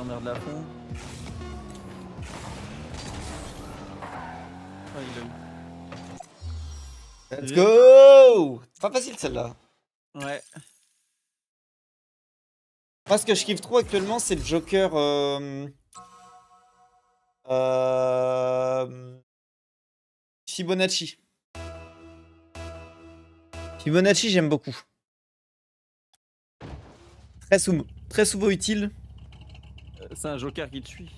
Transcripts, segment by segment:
emmerde à fond. Ah, il a eu. Let's go! C'est pas facile celle-là. Ouais. Moi, ce que je kiffe trop actuellement, c'est le Joker. Fibonacci. Fibonacci, j'aime beaucoup. Très souvent utile. C'est un joker qui te suit.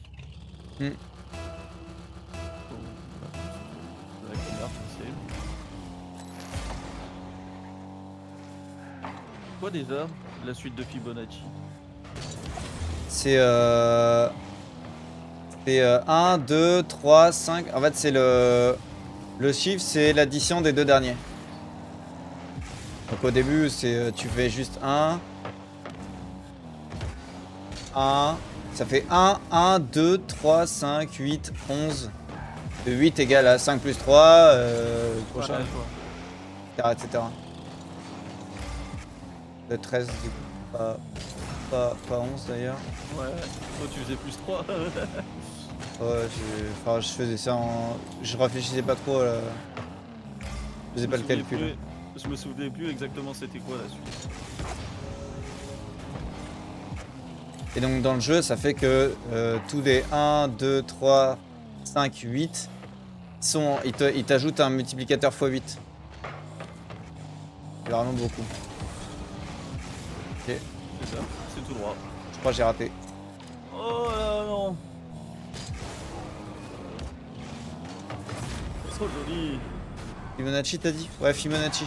Mm. Bon, la caméra, c'est... Quoi déjà la suite de Fibonacci? C'est 1, 2, 3, 5. En fait, c'est le chiffre, c'est l'addition des deux derniers. Donc au début, c'est tu fais juste 1. 1. Ça fait 1, 1, 2, 3, 5, 8, 11. 8 égale à 5 plus 3. Prochain. Ouais, Etc., etc. Le 13, du coup. Pas 11 d'ailleurs. ouais, toi tu faisais plus 3. Ouais, je faisais ça en. Je réfléchissais pas trop là. Je faisais pas le calcul. Je me souvenais plus exactement c'était quoi la suite. Et donc dans le jeu, ça fait que tous les 1, 2, 3, 5, 8 ils t'ajoutent un multiplicateur x 8. C'est vraiment beaucoup. Ok, C'est ça, c'est tout droit. je crois que j'ai raté. Oh là non. Trop joli. Fibonacci t'as dit? Ouais, Fibonacci.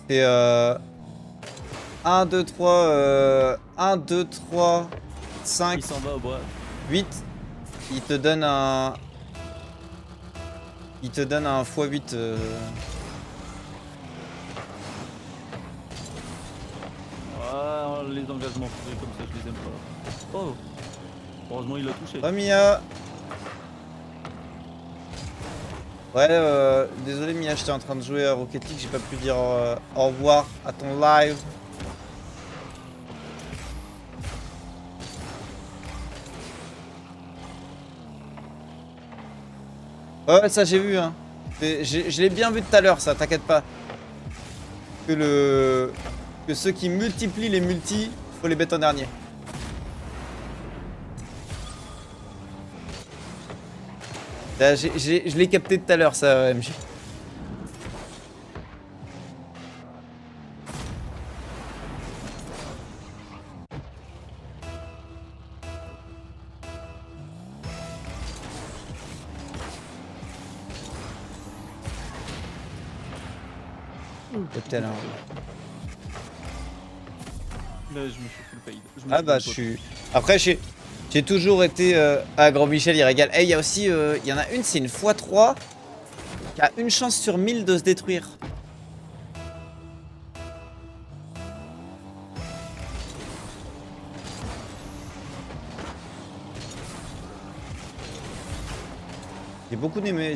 C'est 1, 2, 3, 1, 2, 3, 5, Il s'en va au bois. 8. Il te donne un... Il te donne un x8. Ah, les engagements fourrés comme ça, je les aime pas. Oh. Heureusement, il l'a touché. Oh Mia. Ouais, désolé Mia, j'étais en train de jouer à Rocket League, j'ai pas pu dire au revoir à ton live. Ouais, ça j'ai vu, hein. Je l'ai bien vu tout à l'heure, ça, t'inquiète pas. Que ceux qui multiplient les multis, faut les mettre en dernier. Là, je l'ai capté tout à l'heure, ça, MJ. Peut-être, hein. Là, je me suis full fade. Ah bah, je suis... Après, j'ai toujours été... Ah, Grand Michel, il régale. Eh, il y a aussi... Il y en a une, c'est une x3 qui a une chance sur 1000 de se détruire. J'ai beaucoup aimé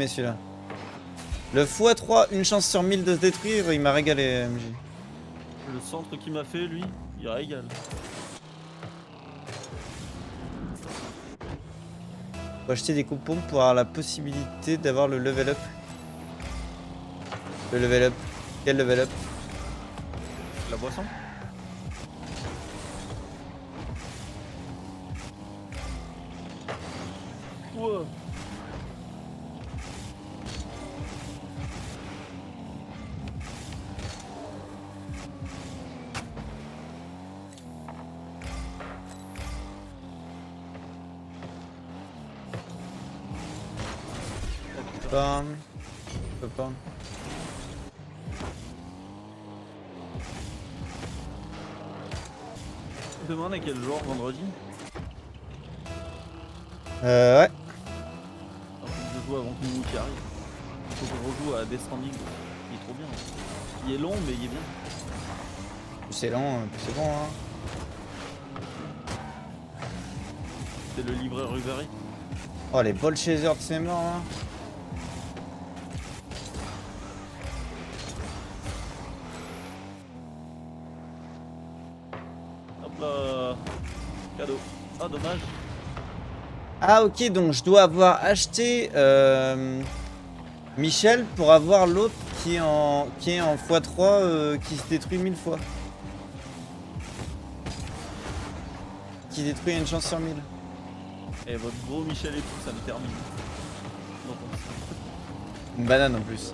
celui-là. Le x3, une chance sur 1000 de se détruire, il m'a régalé, MJ. Le centre qui m'a fait, lui, il régale. Faut acheter des coupons pour avoir la possibilité d'avoir le level up. Le level up. Quel level up? La boisson. Wow. Bam. Je peux pas. Demain, à quel jour? Vendredi? Ouais. Faut que je joue avant que Mimi arrive. Faut que je rejoue à Death Stranding. Il est trop bien. Il est long, mais il est bien. Plus c'est long, plus c'est bon, hein. C'est le livreur Uber Eats. Oh, les ball chasers de ces morts, là. Hop là. Cadeau. Ah, dommage. Ah ok, donc je dois avoir acheté Michel pour avoir l'autre qui est en x3 qui se détruit 1000 fois. Qui détruit une chance sur 1000. Et votre gros Michel et tout, ça me termine. Non, non, Une banane en plus.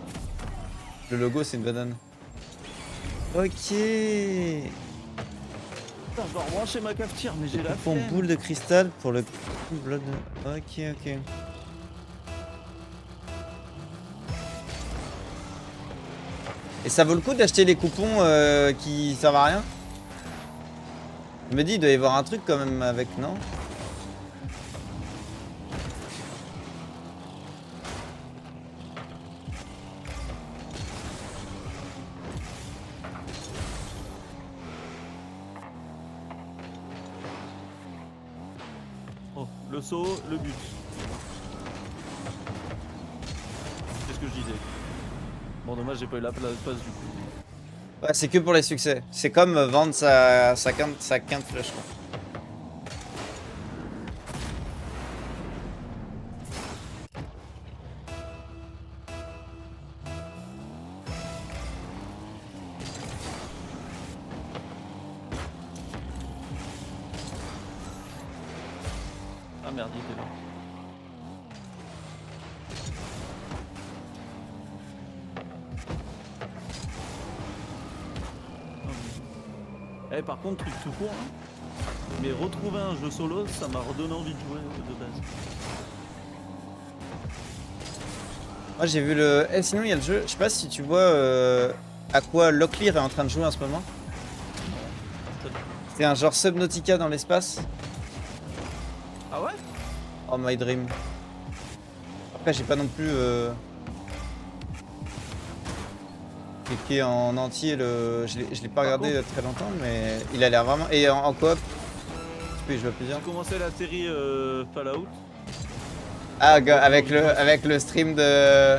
Le logo c'est une banane. Ok. putain, je dois rebrancher ma cafetière, mais j'ai la Coupon flemme. boule de cristal pour le blood. Ok, ok. Et ça vaut le coup d'acheter les coupons qui servent à rien? Je me dis, il doit y avoir un truc quand même avec, non? Oh, le saut, le but. C'est ce que je disais. Bon, dommage, j'ai pas eu la passe du coup. Ouais, c'est que pour les succès. C'est comme vendre sa quinte flèche, quoi. Ah merde, il était là. Eh, par contre, truc tout court, hein. Mais retrouver un jeu solo, ça m'a redonné envie de jouer de base. Moi j'ai vu le. Eh, sinon il y a le jeu. Je sais pas si tu vois à quoi Locklear est en train de jouer en ce moment. C'est un genre Subnautica dans l'espace. Ah ouais? Oh my dream. Après j'ai pas non plus cliqué en entier le. Je l'ai pas regardé très longtemps mais il a l'air vraiment. Et en coop, tu peux y jouer à plusieurs. J'ai commencé la série Fallout. Ah avec le stream de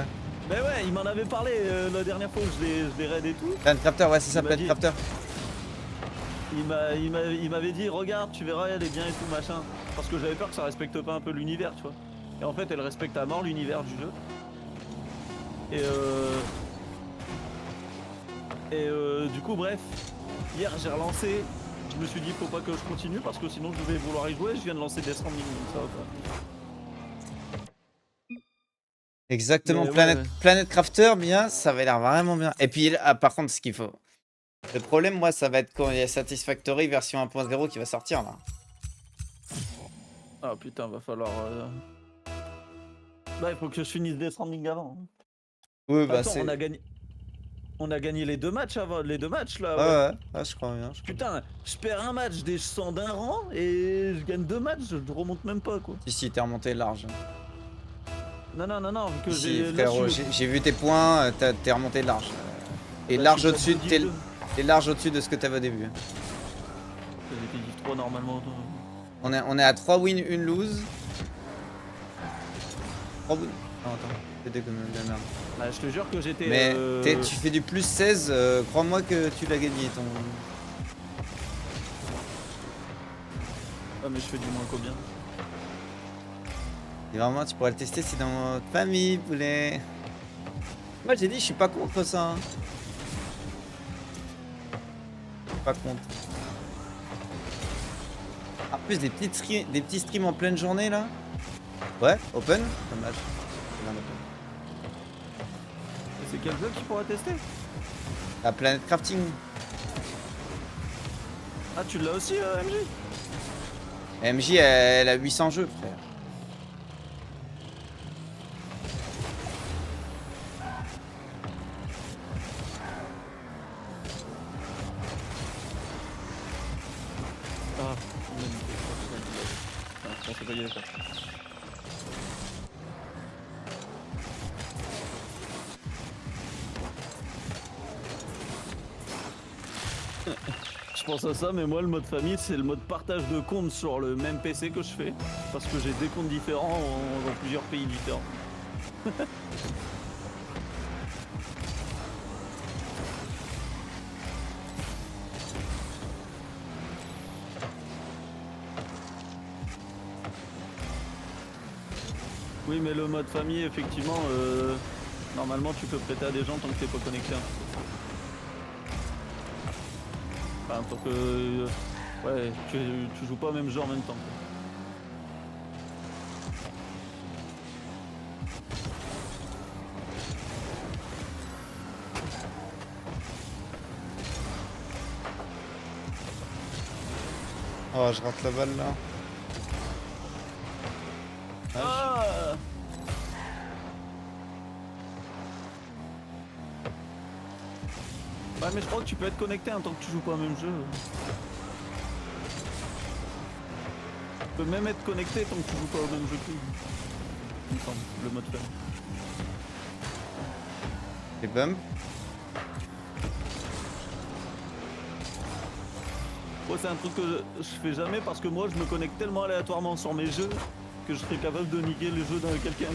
Mais ouais, il m'en avait parlé la dernière fois où je l'ai raid et tout. Planecrafter, ouais c'est ça, Il m'a dit- Planecrafter. Il m'avait dit, regarde, tu verras, elle est bien et tout, machin. Parce que j'avais peur que ça respecte pas un peu l'univers, tu vois. Et en fait, elle respecte à mort l'univers du jeu. Et du coup, bref, hier j'ai relancé. Je me suis dit, faut pas que je continue parce que sinon je vais vouloir y jouer. Je viens de lancer Death Stranding, donc ça va pas. Exactement, Mais ouais. Planet Crafter, bien, ça va l'air vraiment bien. Et puis, par contre, ce qu'il faut. Le problème, moi, ça va être quand il y a Satisfactory version 1.0 qui va sortir là. Ah putain, va falloir. Bah, il faut que je finisse Death Stranding avant. Oui, bah Attends, c'est. on a gagné les deux matchs avant, les deux matchs là. Ouais, ouais, je crois bien. Putain, je perds un match, je descends d'un rang et je gagne deux matchs, je remonte même pas quoi. Si, t'es remonté large. Non, vu que Si, j'ai. frérot, là, je suis- j'ai vu tes points, t'es remonté large. Et bah, large je suis au-dessus, top de t'es Div 2. t'es large au-dessus de ce que t'avais au début. J'étais Div 3 normalement. On est à 3 wins, 1 lose. 3 wins. Non, attends, c'était comme de la merde. Bah, je te jure que j'étais. Mais tu fais du plus 16, crois-moi que tu l'as gagné ton. Ah, mais je fais du moins combien? Et vraiment, tu pourrais le tester, c'est dans notre famille, poulet. Moi, j'ai dit, je suis pas contre ça. Hein. Je suis pas contre. En plus, des petits streams en pleine journée, là. Ouais, open. Dommage. C'est bien open. Et c'est quel jeu qu'il pourra tester? La Planet Crafting. Ah, tu l'as aussi, MJ? MJ, elle a 800 jeux, frère. Ah, je pensais pas y aller ça. Je pense à ça, mais moi le mode famille c'est le mode partage de comptes sur le même PC que je fais parce que j'ai des comptes différents dans plusieurs pays différents. Oui, mais le mode famille, effectivement, normalement tu peux prêter à des gens tant que t'es pas connecté. Enfin, tant que. Ouais, tu joues pas au même jeu en même temps. Quoi. Oh, je rate la balle là. Ah ouais, mais je crois que tu peux être connecté en tant que tu joues pas au même jeu. Tu peux même être connecté tant que tu joues pas au même jeu que lui. Il me semble, le mode famille. Les bumps. Ouais, c'est un truc que je fais jamais parce que moi je me connecte tellement aléatoirement sur mes jeux que je serais capable de niquer le jeu de quelqu'un.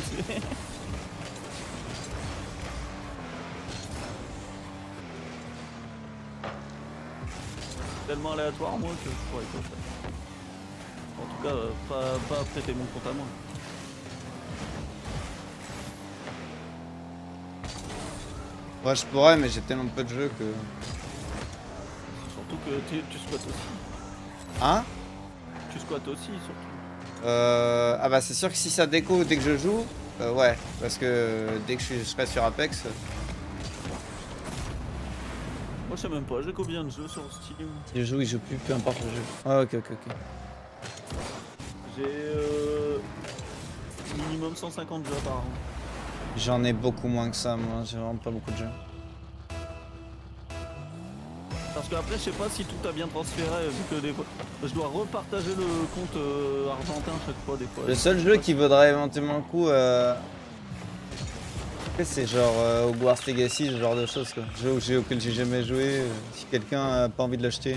Tellement aléatoire moi que je pourrais pas le faire. En tout cas, pas prêter mon compte à moi. Ouais, je pourrais, mais j'ai tellement peu de jeux que. Surtout que tu squattes aussi. Hein? Tu squattes aussi surtout. Ah bah c'est sûr que si ça déco dès que je joue, ouais, parce que dès que je serai sur Apex. Moi je sais même pas, j'ai combien de jeux sur Steam? Si je joue, il joue plus, peu importe le jeu. Ah ok ok ok. J'ai minimum 150 jeux apparemment. J'en ai beaucoup moins que ça, moi, j'ai vraiment pas beaucoup de jeux. Parce qu'après je sais pas si tout a bien transféré vu que des fois je dois repartager le compte argentin chaque fois des fois. Le seul jeu qui vaudrait éventuellement le coup, c'est genre Hogwarts Legacy, ce genre de choses quoi. Jeu auquel j'ai jamais joué, si quelqu'un a pas envie de l'acheter.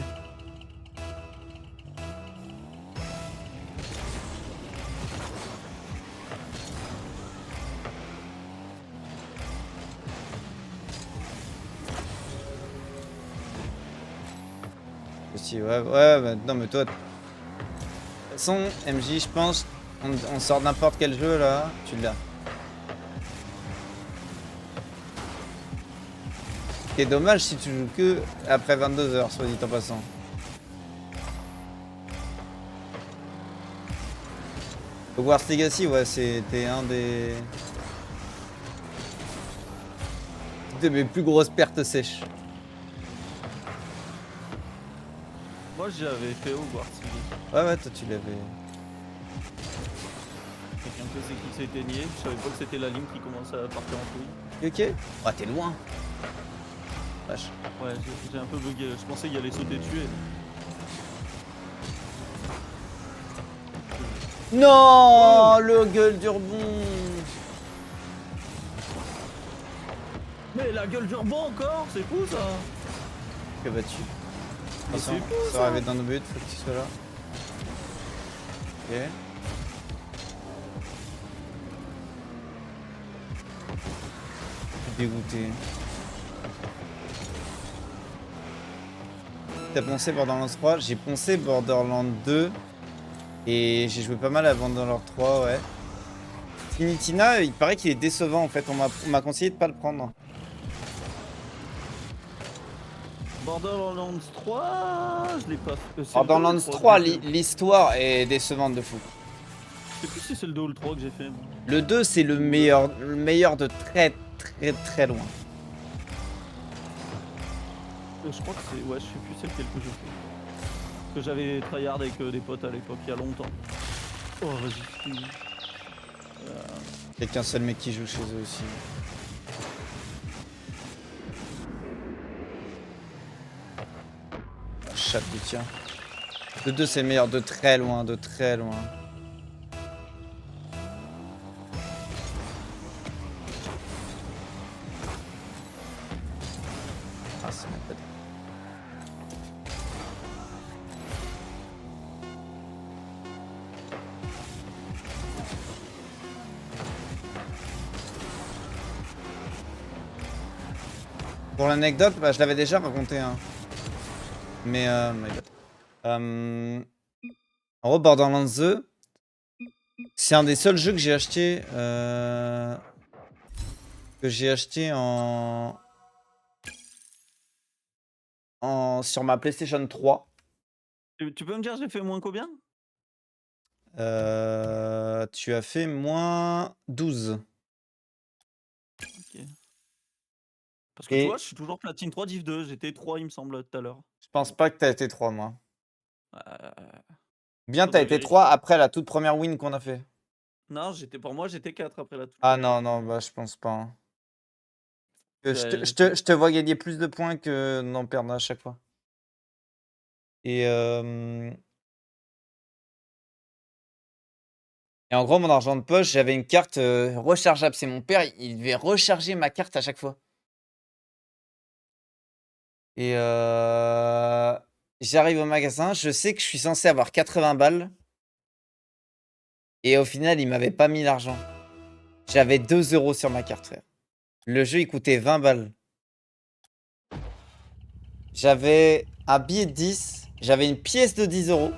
Si, ouais, bah, non mais toi, de toute façon, MJ, je pense, on sort n'importe quel jeu là, tu l'as. C'est dommage si tu joues que après 22 h, soit dit en passant. Hogwarts Legacy, ouais, c'était un des... de mes plus grosses pertes sèches. Moi j'avais fait Hogwarts. Ouais, toi tu l'avais... Quelqu'un que c'est qui s'est éteigné, je savais pas que c'était la ligne qui commençait à partir en couille. Ok. Ouais, t'es loin. Vache. Ouais, j'ai un peu bugué, je pensais qu'il allait sauter dessus. Non, le gueule du rebond. Mais la gueule du rebond encore, c'est fou ça. Que battu. Mais Attention, c'est fou ça ça. arrive dans nos buts, faut que tu sois là. Ok. Dégoûté. T'as poncé Borderlands 3, j'ai poncé Borderlands 2 et j'ai joué pas mal à Borderlands 3, ouais. Tinitina, il paraît qu'il est décevant en fait, on m'a conseillé de pas le prendre. Borderlands 3, je l'ai pas fait. Borderlands 3, l'histoire est décevante de fou. Je sais plus si c'est le 2 ou le 3 que j'ai fait. Moi. Le 2 c'est le meilleur de très loin. Je crois que c'est. Ouais, je sais plus c'est lequel que j'ai fait. Que j'avais tryhard avec des potes à l'époque, il y a longtemps. Oh, vas-y, finis. Il y a qu'un seul mec qui joue chez eux aussi. Chat du tien. Le 2 c'est le meilleur de très loin, Ah, c'est même pas... Pour l'anecdote, bah, je l'avais déjà raconté. Hein. Mais, my God. En gros, Borderlands 2, C'est un des seuls jeux que j'ai acheté sur ma PlayStation 3. Tu peux me dire j'ai fait moins combien? Tu as fait moins 12. OK. Parce que tu vois, Et je suis toujours platine 3 div 2, j'étais 3 il me semble tout à l'heure. je pense pas que t'as été 3 moi. Heu, Bien, t'as faudrait été 3 vérifier. après la toute première win qu'on a fait. Non, pour moi, j'étais 4 après la toute Ah première. non, non, bah je pense pas, hein. Je te, J'étais je te vois gagner plus de points que d'en perdre à chaque fois. Et, et en gros, mon argent de poche, j'avais une carte rechargeable. C'est mon père, il devait recharger ma carte à chaque fois. Et j'arrive au magasin, je sais que je suis censé avoir 80 balles. Et au final, il m'avait pas mis l'argent. J'avais 2 € sur ma carte, frère. Le jeu, il coûtait 20 balles. J'avais un billet de 10. J'avais une pièce de 10 €.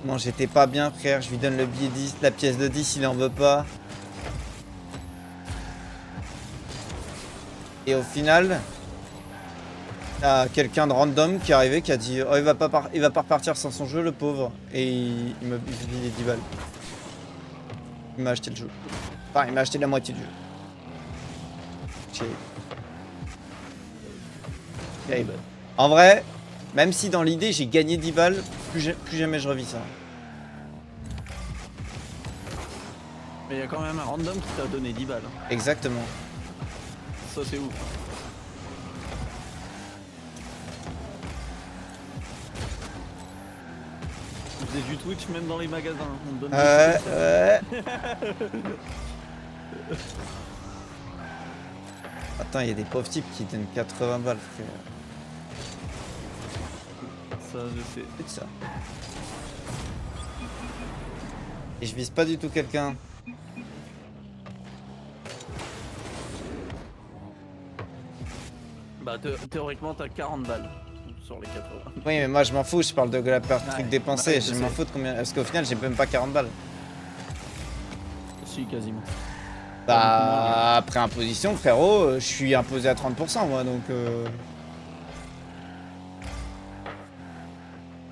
Non, j'étais pas bien, frère. Je lui donne le billet 10, la pièce de 10, il en veut pas. Et au final, t'as quelqu'un de random qui est arrivé qui a dit oh, il va pas repartir sans son jeu, le pauvre. Et il m'a filé 10 balles. Il m'a acheté le jeu. Enfin, il m'a acheté la moitié du jeu. Terrible. En vrai, même si dans l'idée j'ai gagné 10 balles, plus jamais je revis ça. Mais il y a quand même un random qui t'a donné 10 balles. Exactement. Ça, c'est ouf. On faisait du Twitch même dans les magasins. On te donne des trucs comme ça. Ouais. Attends, il y a des pauvres types qui donnent 80 balles, frère. Ça, je sais. C'est ça. Et je vise pas du tout quelqu'un. Bah, théoriquement, t'as 40 balles sur les 80. Oui, mais moi je m'en fous, je parle de la part truc Ouais, dépensé. ouais, je je m'en sais. fous de combien. Parce qu'au final, j'ai même pas 40 balles. Si, quasiment. Bah, après imposition, frérot, je suis imposé à 30%, moi donc.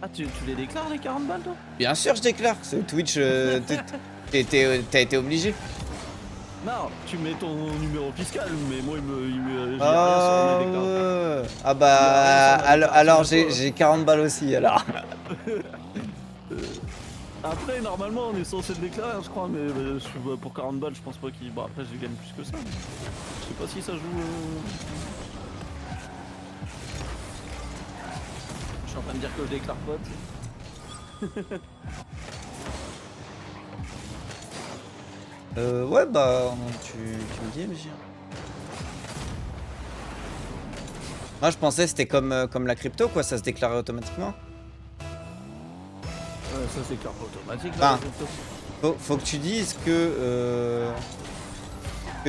Ah, tu les déclares les 40 balles, toi? Bien sûr, je déclare. C'est Twitch, t'as été obligé. Non, tu mets ton numéro fiscal, mais moi, j'y ai rien sur mes déclarations. Ah bah, Il y a rien sur ma alors déclaration j'ai 40 balles aussi, alors. Après, normalement, on est censé le déclarer, hein, je crois, mais pour 40 balles, je pense pas qu'il. Bon, après, je gagne plus que ça. Mais je sais pas si ça joue. Je suis en train de dire que je déclare pas, tu sais. Ouais, bah, tu me dis, MJ. Moi, je pensais que c'était comme la crypto, quoi, ça se déclarait automatiquement. Ça se déclare pas automatique. Enfin, faut que tu dises que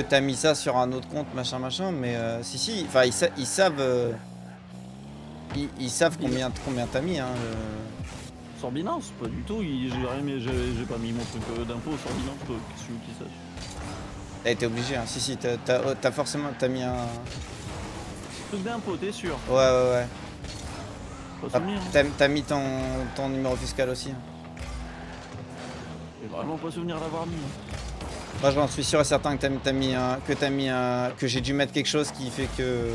t'as mis ça sur un autre compte, machin, mais si, enfin, ils savent, ils savent combien t'as mis, hein. Sur Binance, pas du tout. J'ai pas mis mon truc d'impôt sur Binance, quoi, que celui qui sache. T'as été obligé, hein. Si, t'as forcément, t'as mis un. Truc d'impôt, t'es sûr? Ouais. Pas souvenir. Hein. T'as mis ton numéro fiscal aussi. Hein. J'ai vraiment pas souvenir d'avoir mis. Moi, j'en suis sûr et certain que que j'ai dû mettre quelque chose qui fait que.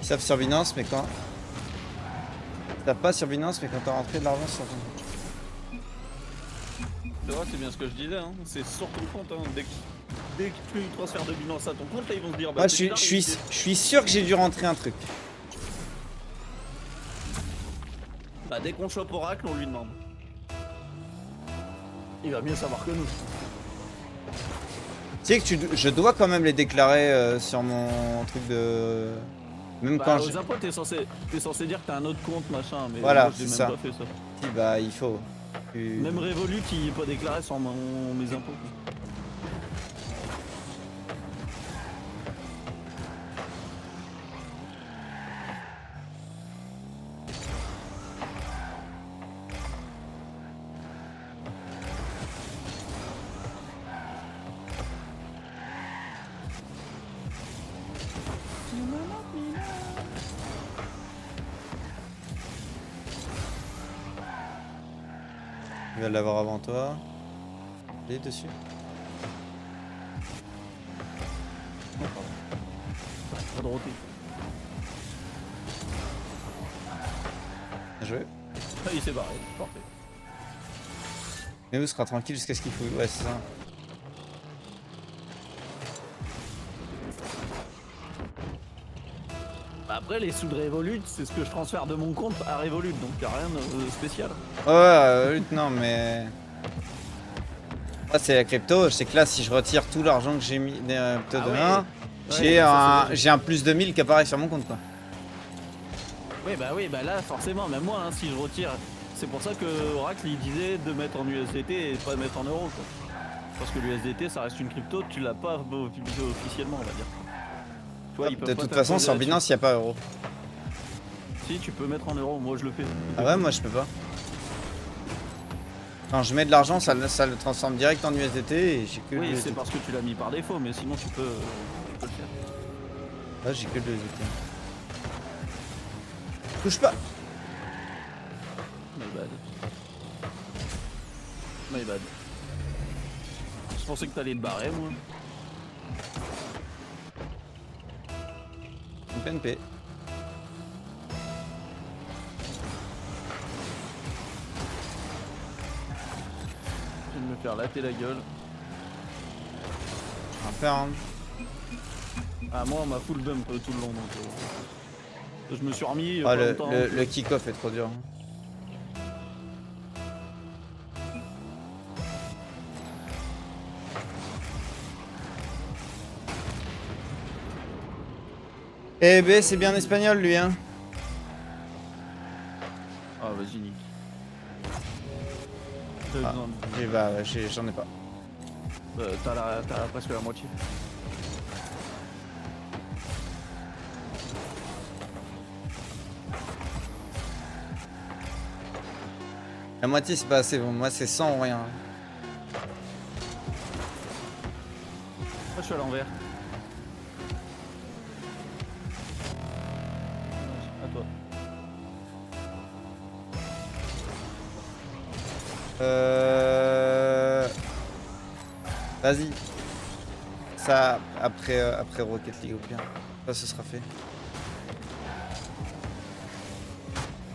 Ils savent sur Binance, mais quand. Ils savent pas sur Binance, mais quand t'as rentré de l'argent sur ton. Tu vois, c'est bien ce que je disais, hein. C'est sur ton compte, hein. Dès que tu transfères de Binance à ton compte, là, ils vont se dire bah. Moi, je suis sûr que j'ai dû rentrer un truc. Bah, dès qu'on chope Oracle, on lui demande. Il va mieux savoir que nous. Tu sais que je dois quand même les déclarer sur mon truc de. Même Bah, quand aux je... impôts, t'es censé dire que t'as un autre compte, machin, mais Voilà, moi, je l'ai c'est même ça. pas fait ça. Si, bah il faut. Même Revolut, il est pas déclaré sur mes impôts. Quoi. Il va l'avoir avant toi. Il est dessus. Pas de roté. Bien joué. Ah, il s'est barré, parfait. Mais où sera tranquille jusqu'à ce qu'il faut. Ouais, c'est ça. Bah, après, les sous de Revolut, c'est ce que je transfère de mon compte à Revolut, donc y a rien de spécial. Ouais, non, mais. Moi, c'est la crypto. Je sais que là, si je retire tout l'argent que j'ai mis des crypto Ah de ouais. 1, Ouais, j'ai ça, c'est un... logique. j'ai un plus de 1000 qui apparaît sur mon compte, quoi. Oui, bah là, forcément, même moi, hein, si je retire. C'est pour ça que Oracle, il disait de mettre en USDT et pas mettre en euros, quoi. Parce que l'USDT, ça reste une crypto, tu l'as pas officiellement, on va dire. Tu vois, ils peuvent De pas toute façon, t'imposer sur là-dessus. Binance, il n'y a pas euro. Si, tu peux mettre en euros, moi je le fais. Ah ouais, moi, je peux pas. Quand je mets de l'argent, ça le transforme direct en USDT et j'ai que Oui, le c'est USDT. parce que tu l'as mis par défaut, mais sinon tu peux le faire. Là, j'ai que le USDT. Touche pas. My bad. My bad. Je pensais que t'allais te barrer, moi. PNP. Je vais me faire latter la gueule. Un peu, hein. Ah, moi, on m'a full bump tout le long, donc... je me suis remis Ah, pas longtemps. le kick-off est trop dur. Eh ben, c'est bien espagnol, lui, hein. Ah, vas-y, nique. Ah, bah, j'en ai pas. T'as presque la moitié. La moitié, c'est pas assez bon. Moi, c'est 100 ou rien. Moi, je suis à l'envers. À toi. Vas-y. Ça, après Rocket League, au pire. Ça, ce sera fait.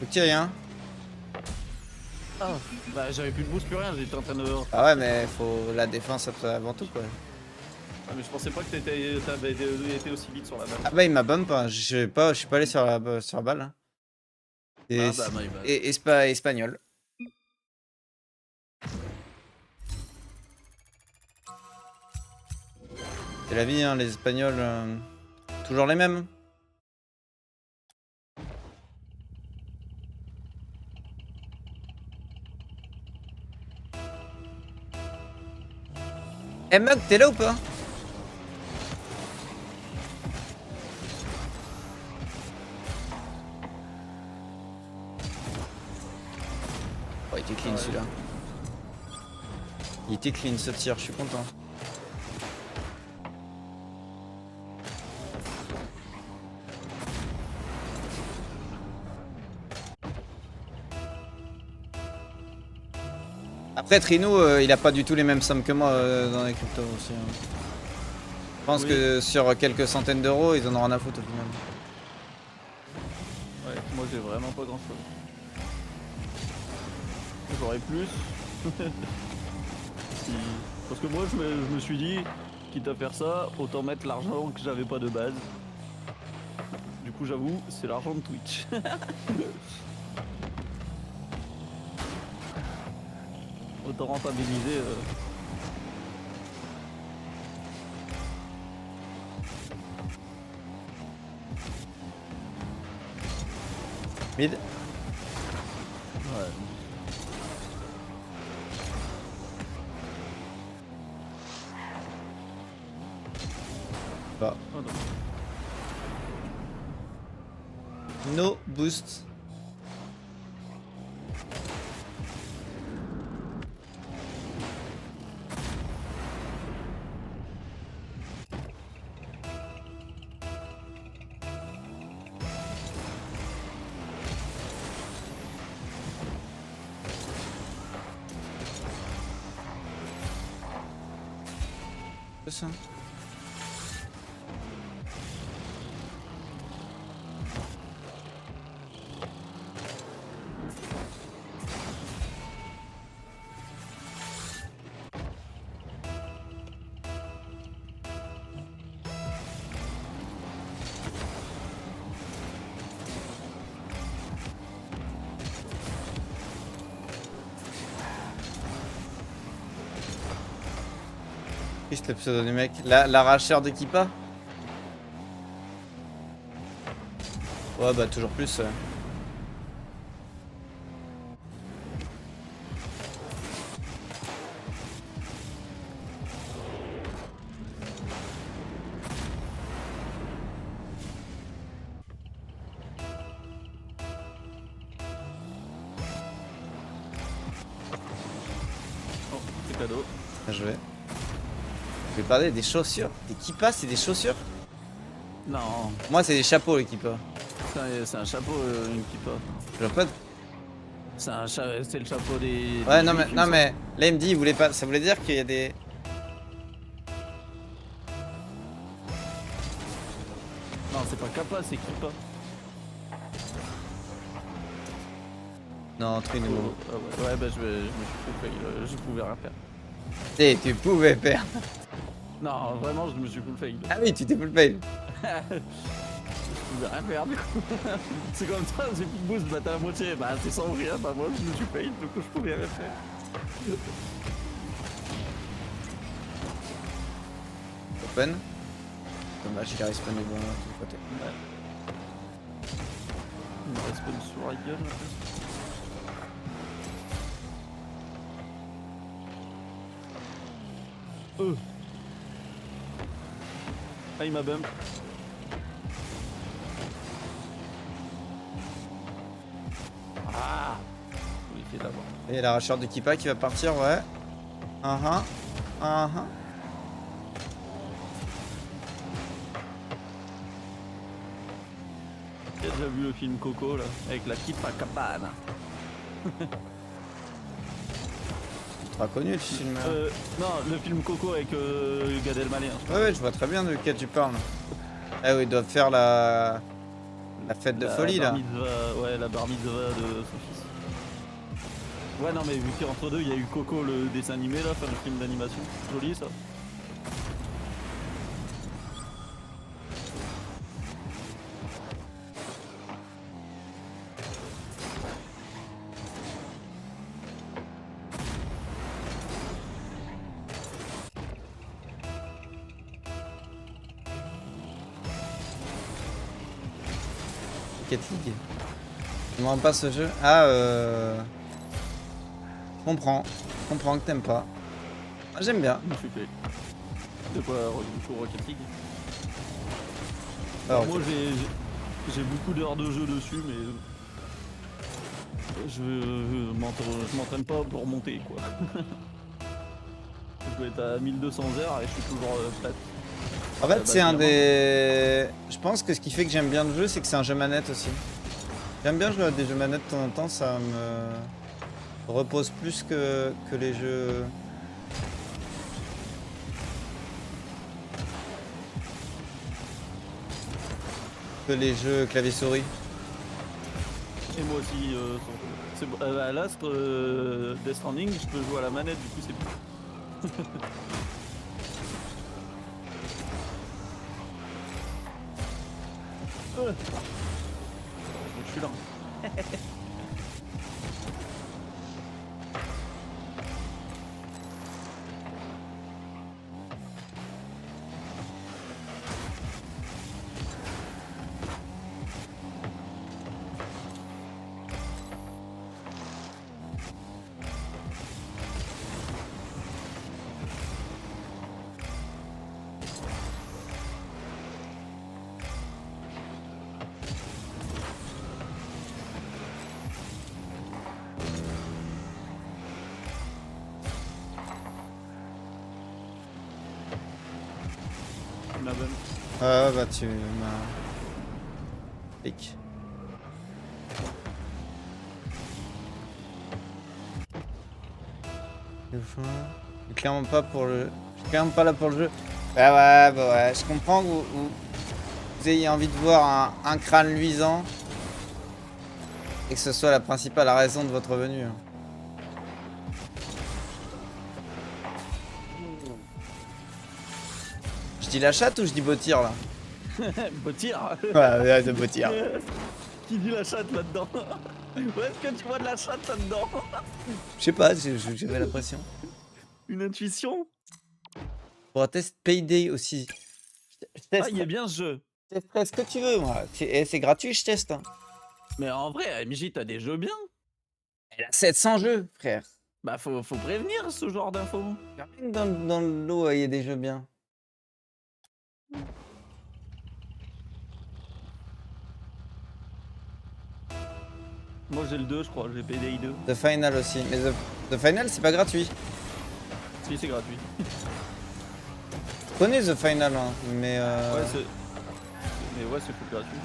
Ok, rien. Ah, bah j'avais plus de boost, plus rien, j'étais en train de... Ah ouais, mais faut la défense avant tout, quoi. Ah, mais je pensais pas que t'avais été aussi vite sur la balle. Ah bah, il m'a bump, hein. Je suis pas allé sur la balle. Hein. Ah bah, my bad. Et espagnol. C'est la vie, hein, les Espagnols. Toujours les mêmes. Eh Mug, t'es là ou pas? Oh, il était clean celui-là. Il était clean ce tir, je suis content. Après Trino, il a pas du tout les mêmes sommes que moi dans les cryptos aussi. Hein. Je pense que sur quelques centaines d'euros, ils en ont rien à foutre au final. Ouais, moi j'ai vraiment pas grand chose. J'aurais plus. Parce que moi je me suis dit, quitte à faire ça, autant mettre l'argent que j'avais pas de base. Du coup j'avoue, c'est l'argent de Twitch. Autant rentabiliser. Mid. Ouais. Bah. Oh, non. No boost. C'est ça. Triste le pseudo du mec. L'arracheur de Kippa. Ouais bah toujours plus. Oh, c'est cadeau. Bien joué. Je vais parler des chaussures. Des Kippa c'est des chaussures? Non, Moi c'est des chapeaux les Kippa. c'est un chapeau, une kippa. Je vois pas de... C'est le chapeau des. Ouais des non juifs, mais, il me non semble. mais là il me dit il voulait pas. Ça voulait dire qu'il y a des... Non, c'est pas kappa, c'est kippa. Non, Twin ou... Ah ouais, bah je me suis coupé, je pouvais rien faire. Eh, tu pouvais perdre. Non, vraiment, je me suis full fail. Ah oui, tu t'es full fail. Je pouvais rien faire du coup. C'est comme ça, j'ai plus de boost, bah t'as la moitié, bah t'es sans rien, bah moi je me suis fail, donc je pouvais rien faire. Open. Dommage, il a respawn du bon côté. Ouais. Il me respawn sur la gueule là. Ah, il m'a bump. Ah, il fait d'abord. Et l'arracheur de Kippa qui va partir, ouais. J'ai déjà vu le film Coco là, avec la kippa cabana. Pas connu le film. Non, le film Coco avec Gad Elmaleh. Hein, Ouais, ouais, je vois très bien de quel tu parles. Ah oui, ils doivent faire la fête de folie bar là. mitzvah, ouais, la bar mitzvah de son fils. Ouais, non, mais vu qu'entre deux, il y a eu Coco, le dessin animé là, enfin le film d'animation. Joli ça. Rocket League. Je me rends pas ce jeu. Ah Comprends. Comprends que t'aimes pas. Ah, j'aime bien. Je me suis fait. De quoi pour Rocket League. Alors, Moi j'ai beaucoup d'heures de jeu dessus, mais je m'entraîne pas pour monter quoi. Je dois être à 1200 heures et je suis toujours prête. en fait, c'est un des... Je pense que ce qui fait que j'aime bien le jeu, c'est que c'est un jeu manette aussi. J'aime bien jouer à des jeux manettes de temps en temps, ça me repose plus que les jeux... Que les jeux clavier-souris. Et moi aussi, à l'Astre, Death Stranding, je peux jouer à la manette, du coup c'est plus. Donc je suis là. Ah bah tu m'as... Pique. Je suis clairement pas pour le... Je suis clairement pas là pour le jeu. Bah ouais, je comprends que vous ayez envie de voir un crâne luisant. Et que ce soit la principale raison de votre venue. Je dis la chatte ou je dis Bottir là? Bottir. Ouais, de Bottir. Qui dit la chatte là-dedans? Où est-ce que tu vois de la chatte là-dedans? Je sais pas, j'avais l'impression. Une intuition? Pour un test Payday aussi. Ah, il est bien ce jeu. Je testerai ce que tu veux, moi. C'est gratuit, je teste. Hein. Mais en vrai, MJ, t'as des jeux bien. Elle a 700 jeux, frère. Bah, faut prévenir ce genre d'infos. Même dans le lot, il y a des jeux bien. Moi, j'ai le 2, je crois. J'ai PDI 2. The Final aussi. Mais The Final, c'est pas gratuit. Si, c'est gratuit. Je connais The Final, hein, mais... Ouais, c'est... Mais ouais, c'est full gratuit.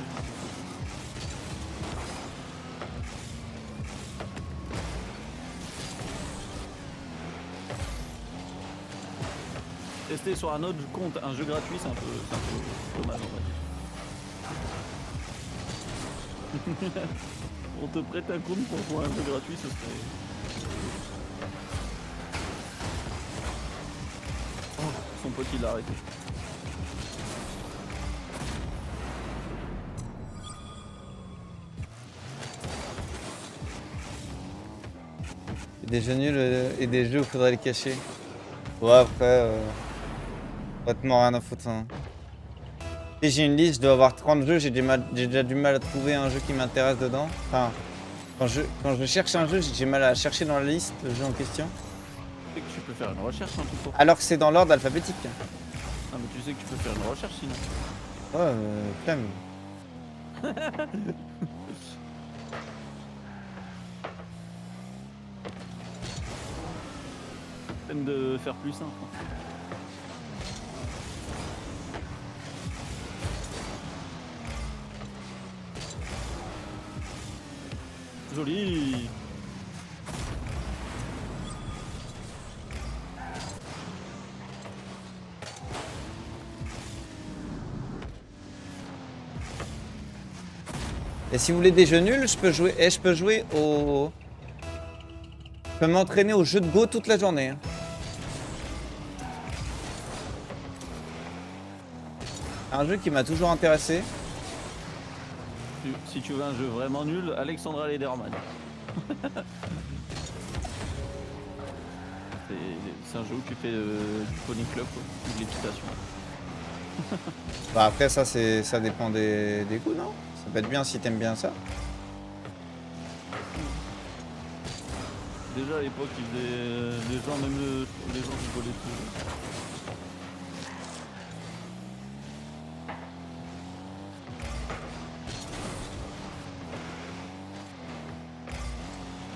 Tester sur un autre compte un jeu gratuit, c'est un peu dommage en fait. On te prête un compte pour jouer un jeu gratuit, ce serait... Oh, son pote il l'a arrêté. Des jeux nuls et des jeux où faudrait les cacher. Ouais, après... Honnêtement, rien à foutre. Hein. Si j'ai une liste, je dois avoir 30 jeux, j'ai déjà du mal à trouver un jeu qui m'intéresse dedans. Enfin, quand je cherche un jeu, j'ai du mal à chercher dans la liste le jeu en question. Tu sais que tu peux faire une recherche, hein, tout court. Alors que c'est dans l'ordre alphabétique. Ah, mais tu sais que tu peux faire une recherche sinon. Ouais, flemme. Peine de faire plus simple. Joli. Et si vous voulez des jeux nuls, je peux jouer au... Je peux m'entraîner au jeu de Go toute la journée. Hein. Un jeu qui m'a toujours intéressé. Si tu veux un jeu vraiment nul, Alexandra Lederman. C'est un jeu où tu fais du pony club, quoi, ou de l'équitation. Bah après ça dépend des goûts, non? Ça peut être bien si t'aimes bien ça. Déjà à l'époque, ils faisaient... les gens, même les gens rigolaient tout.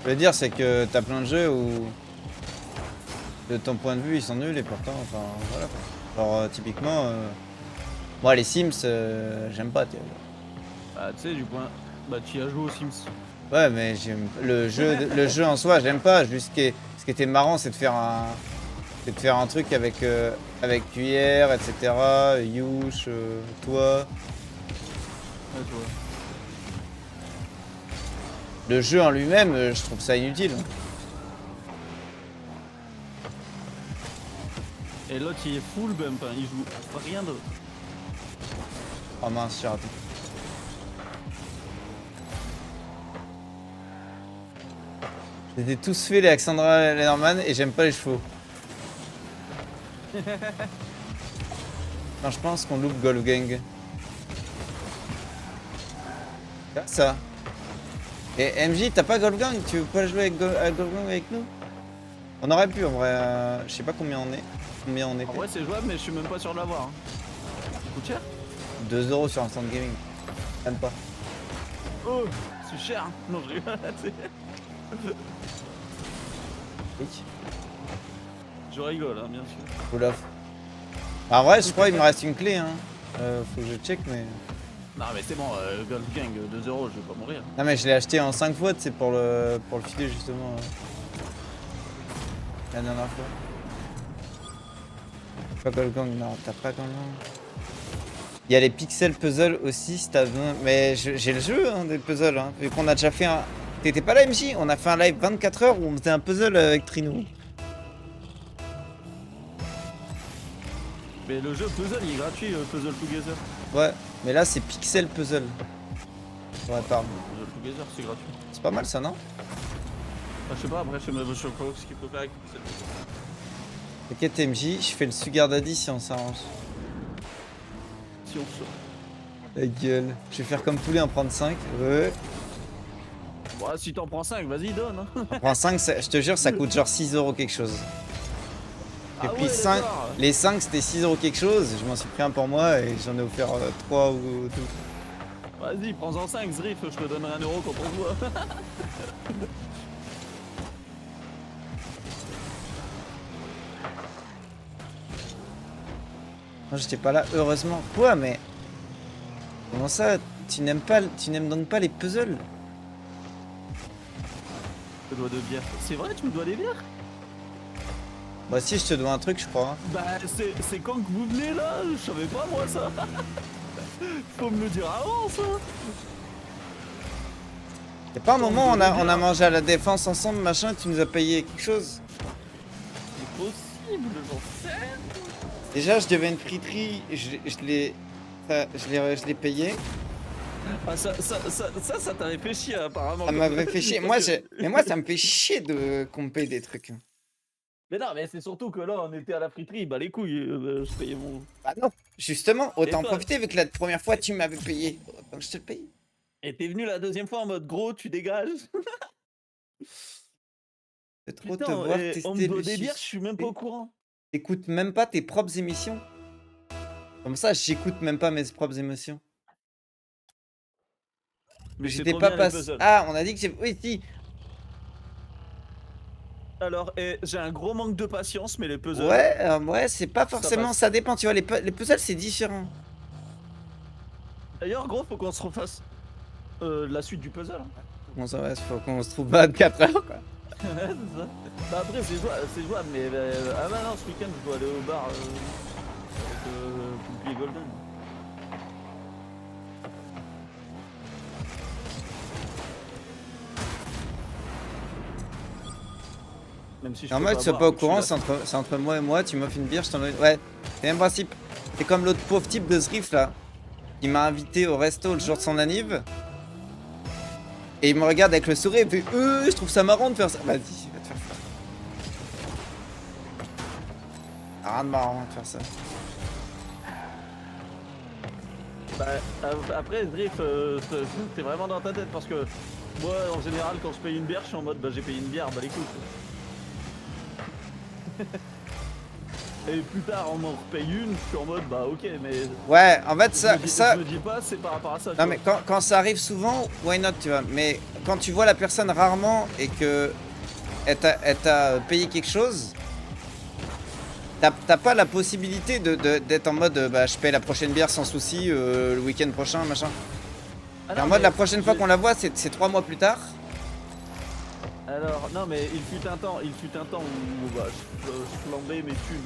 Je veux dire, c'est que t'as plein de jeux où, de ton point de vue, ils sont nuls et pourtant, enfin, voilà quoi. Genre, typiquement, moi les Sims, j'aime pas, tu vois. Bah, tu sais, du point. Bah, tu y as joué aux Sims. Ouais, mais j'aime le jeu en soi, j'aime pas. Juste ce qui était marrant, c'est de faire un truc avec cuillère, etc. Youch, toi. Ouais, tu vois. Le jeu en lui-même, je trouve ça inutile. Et l'autre, il est full bump, hein. Il joue rien d'autre. Oh mince, j'ai raté. Je les ai tous fait les Alexandra Lederman et j'aime pas les chevaux. Non, je pense qu'on loupe Golf Gang. Ça. Et MJ, t'as pas Golf Gang? Tu veux pas jouer avec Golf Gang avec nous? On aurait pu en vrai. Je sais pas combien on est. Combien on était. En vrai, c'est jouable, mais je suis même pas sûr de l'avoir. Hein. Ça coûte cher? 2 € sur Instant Gaming. Même pas. Oh, c'est cher. Hein. Non, je rigole. Oui. Je rigole, hein, bien sûr. Full off. En vrai, je crois qu'il me reste une clé. Hein. Faut que je check, mais. Non mais c'est bon, Golf Gang 2 euros, je vais pas mourir. Non, mais je l'ai acheté en 5 fois, c'est pour le filer justement. La dernière fois. Pas Gold Gang, non, t'as pas Gold Gang. Il y a les pixel puzzles aussi si t'as besoin. Mais j'ai le jeu hein, des puzzles, hein, vu qu'on a déjà fait un. T'étais pas là, MJ? On a fait un live 24 heures où on faisait un puzzle avec Trinou. Mais le jeu puzzle il est gratuit, Puzzle Together. Ouais, mais là c'est pixel puzzle. Ouais, pardon. Puzzle Together c'est gratuit. C'est pas mal ça, non? Ah, je sais pas, après je sais pas ce qu'il faut faire avec Puzzle. T'inquiète, MJ, je fais le sugar daddy si on s'arrange. Si on sort. La gueule. Je vais faire comme poulet en prendre 5. Ouais. Bon, si t'en prends 5, vas-y, donne. Hein. On prend 5, je te jure, ça coûte genre 6 euros quelque chose. J'ai Ah pris ouais, 5. d'accord. Les 5 c'était 6 euros quelque chose. Je m'en suis pris un pour moi et j'en ai offert 3 ou tout. Vas-y, prends-en 5, Zrif, je te donnerai 1 euro quand on se voit. Moi j'étais pas là, heureusement. Quoi, mais. Comment ça? Tu n'aimes donc pas les puzzles? Je te dois de bière. C'est vrai, tu me dois des bières? Bah si, je te dois un truc, je crois. Bah, c'est quand que vous venez là? Je savais pas moi ça. Faut me le dire avant ça. Y'a pas un moment où on a mangé à la défense ensemble, machin, et tu nous as payé quelque chose? C'est possible, j'en sais. Déjà, je devais une friterie, je l'ai payé. Ah, ça t'avait fait chier apparemment. Ça m'avait fait chier. Mais moi, ça me fait chier qu'on me paye des trucs. Mais non, mais c'est surtout que là on était à la friterie, bah les couilles, je payais mon. Bah non, justement, autant Et toi profiter vu que la première fois tu m'avais payé. Autant que je te le paye. Et t'es venu la deuxième fois en mode gros, tu dégages. C'est trop te Putain, voir on tester me doit le des bières, je suis même pas au courant. T'écoutes même pas tes propres émissions. Comme ça, j'écoute même pas mes propres émotions. Mais J'étais pas passé. Ah, on a dit que j'ai. Oui, si. Alors, j'ai un gros manque de patience, mais les puzzles. Ouais, c'est pas forcément. passe. Ça dépend, tu vois. Les puzzles, c'est différent. D'ailleurs, gros, faut qu'on se refasse la suite du puzzle. Hein. Bon, ça va, faut qu'on se trouve 24 heures, quoi. C'est ça. Bah après, c'est jouable, mais ah bah non, ce week-end, je dois aller au bar avec Poupie et Golden. Même si je Normal, peux tu sois boire, pas au vu que je courant, suis là. c'est entre moi et moi. Tu m'offres une bière, je t'en donne. Ouais, c'est le même principe. C'est comme l'autre pauvre type de Zrif là. Il m'a invité au resto le jour de son anniv. Et il me regarde avec le sourire et fait je trouve ça marrant de faire ça. Vas-y, va te faire ça. Rien de marrant de faire ça. Bah, après, Drift, c'est vraiment dans ta tête parce que moi, en général, quand je paye une bière, je suis en mode bah j'ai payé une bière, bah les couilles. Et plus tard, on m'en repaye une, je suis en mode bah ok, mais. Ouais, en fait, Je me dis pas, c'est par rapport à ça. Non, mais quand ça arrive souvent, why not, tu vois. Mais quand tu vois la personne rarement et que elle t'a payé quelque chose, t'as pas la possibilité d'être en mode bah je paye la prochaine bière sans souci le week-end prochain, machin. Ah Et non, en mode mais la prochaine fois qu'on la voit, c'est 3 mois plus tard. Alors, non, mais il fut un temps où bah, je flambais mes thunes.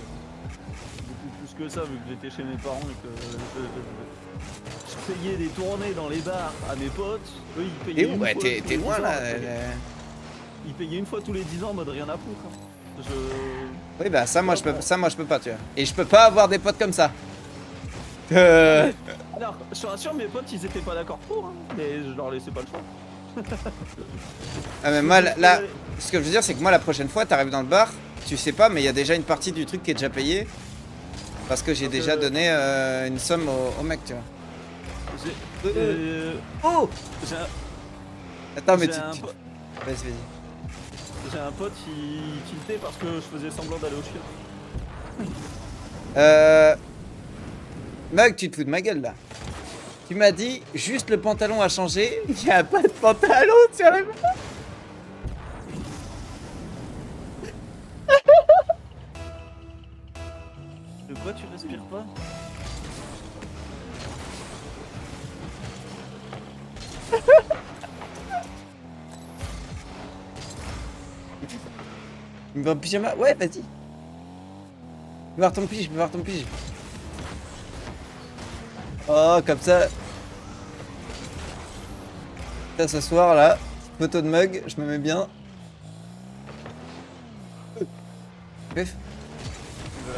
Beaucoup plus que ça, vu que j'étais chez mes parents et que je payais des tournées dans les bars à mes potes. Eux, ils payaient. Et où? une Ouais, fois t'es tous les loin 10 ans, là. Ils payaient une fois tous les 10 ans en mode rien à foutre. Hein. Oui, bah ça, moi je peux pas, tu vois. Et je peux pas avoir des potes comme ça. Alors, je te rassure, mes potes, ils étaient pas d'accord pour, hein, mais je leur laissais pas le choix. Ah, mais moi là, ce que je veux dire, c'est que moi la prochaine fois, t'arrives dans le bar, tu sais pas, mais il y a déjà une partie du truc qui est déjà payée. Parce que j'ai déjà donné une somme au mec, tu vois. Oh Attends, mais vas-y, vas-y. J'ai un pote qui tiltait parce que je faisais semblant d'aller au chien. Mec, tu te fous de ma gueule là. Tu m'as dit juste le pantalon a changé, il y a pas de pantalon sur la main. De quoi tu respires pas? Il me met en pyjama. Ouais, vas-y. Je peux voir ton pige, je peux voir ton pige. Oh, comme ça. Ça, ce soir, là. Photo de mug, je me mets bien. Bref.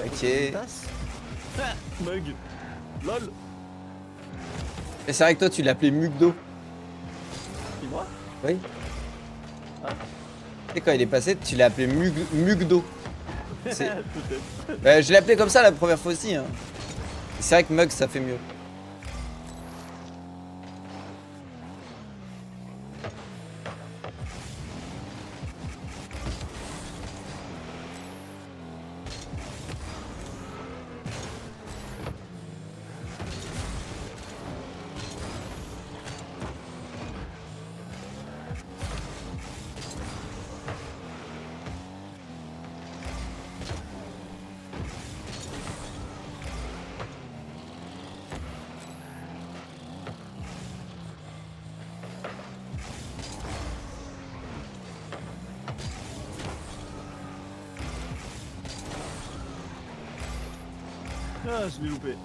Ok. Une tasse. Ah, Mug. Lol. Et c'est vrai que toi, tu l'appelais Mugdo. C'est moi. Oui. Ah. Et quand il est passé, tu l'as appelé Mugdo. C'est- Peut-être. Je l'ai appelé comme ça la première fois aussi. Hein. C'est vrai que Mug, ça fait mieux. Ah, je l'ai loupé.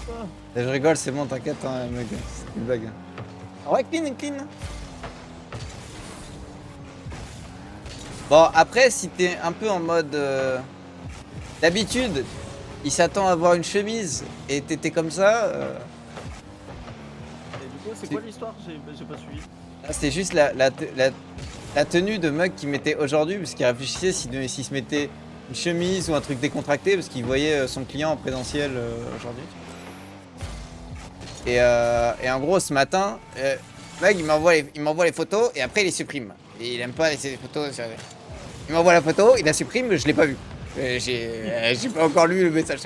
Ah. Je rigole, c'est bon, t'inquiète, hein, Mug. C'est une blague. Ouais, clean, clean. Bon, après, si t'es un peu en mode... D'habitude, il s'attend à avoir une chemise et t'étais comme ça. Et du coup, c'est quoi l'histoire? J'ai pas suivi. C'est juste la tenue de Mug qu'il mettait aujourd'hui, parce qu'il réfléchissait s'il se mettait une chemise ou un truc décontracté, parce qu'il voyait son client en présentiel aujourd'hui. Et en gros, ce matin, Mug, il m'envoie les photos et après il les supprime. Et il aime pas laisser les photos. Il m'envoie la photo, il la supprime, je l'ai pas vue. J'ai pas encore lu le message.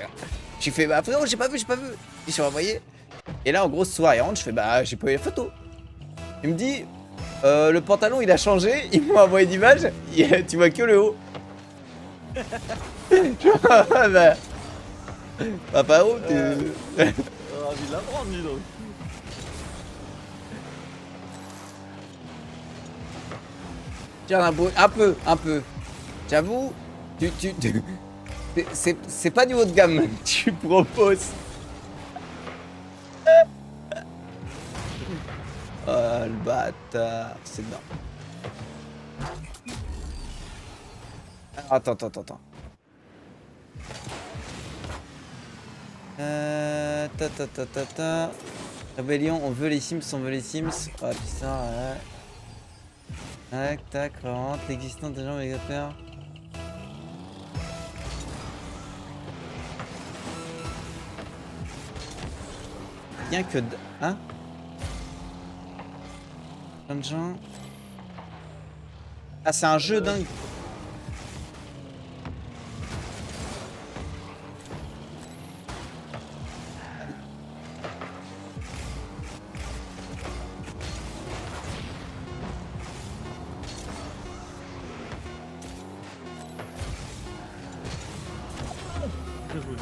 J'ai fait, bah frérot, j'ai pas vu. Ils sont envoyés. Et là, en gros, ce soir, il rentre, je fais, bah j'ai pas eu la photo. Il me dit, le pantalon il a changé, ils m'ont envoyé d'image, tu vois que le haut. Bah, papa, oh, Ravi de l'apprendre, dis donc. tiens, un peu. J'avoue, c'est pas du haut de gamme, tu proposes. Oh le bâtard, c'est dedans. Alors, attends. Ta. Rébellion, on veut les Sims. Oh putain, ouais. Tac, rentre l'existence des gens avec les peurs. Rien que de... Hein? Plein de gens... Ah, c'est un jeu dingue. Bien joué.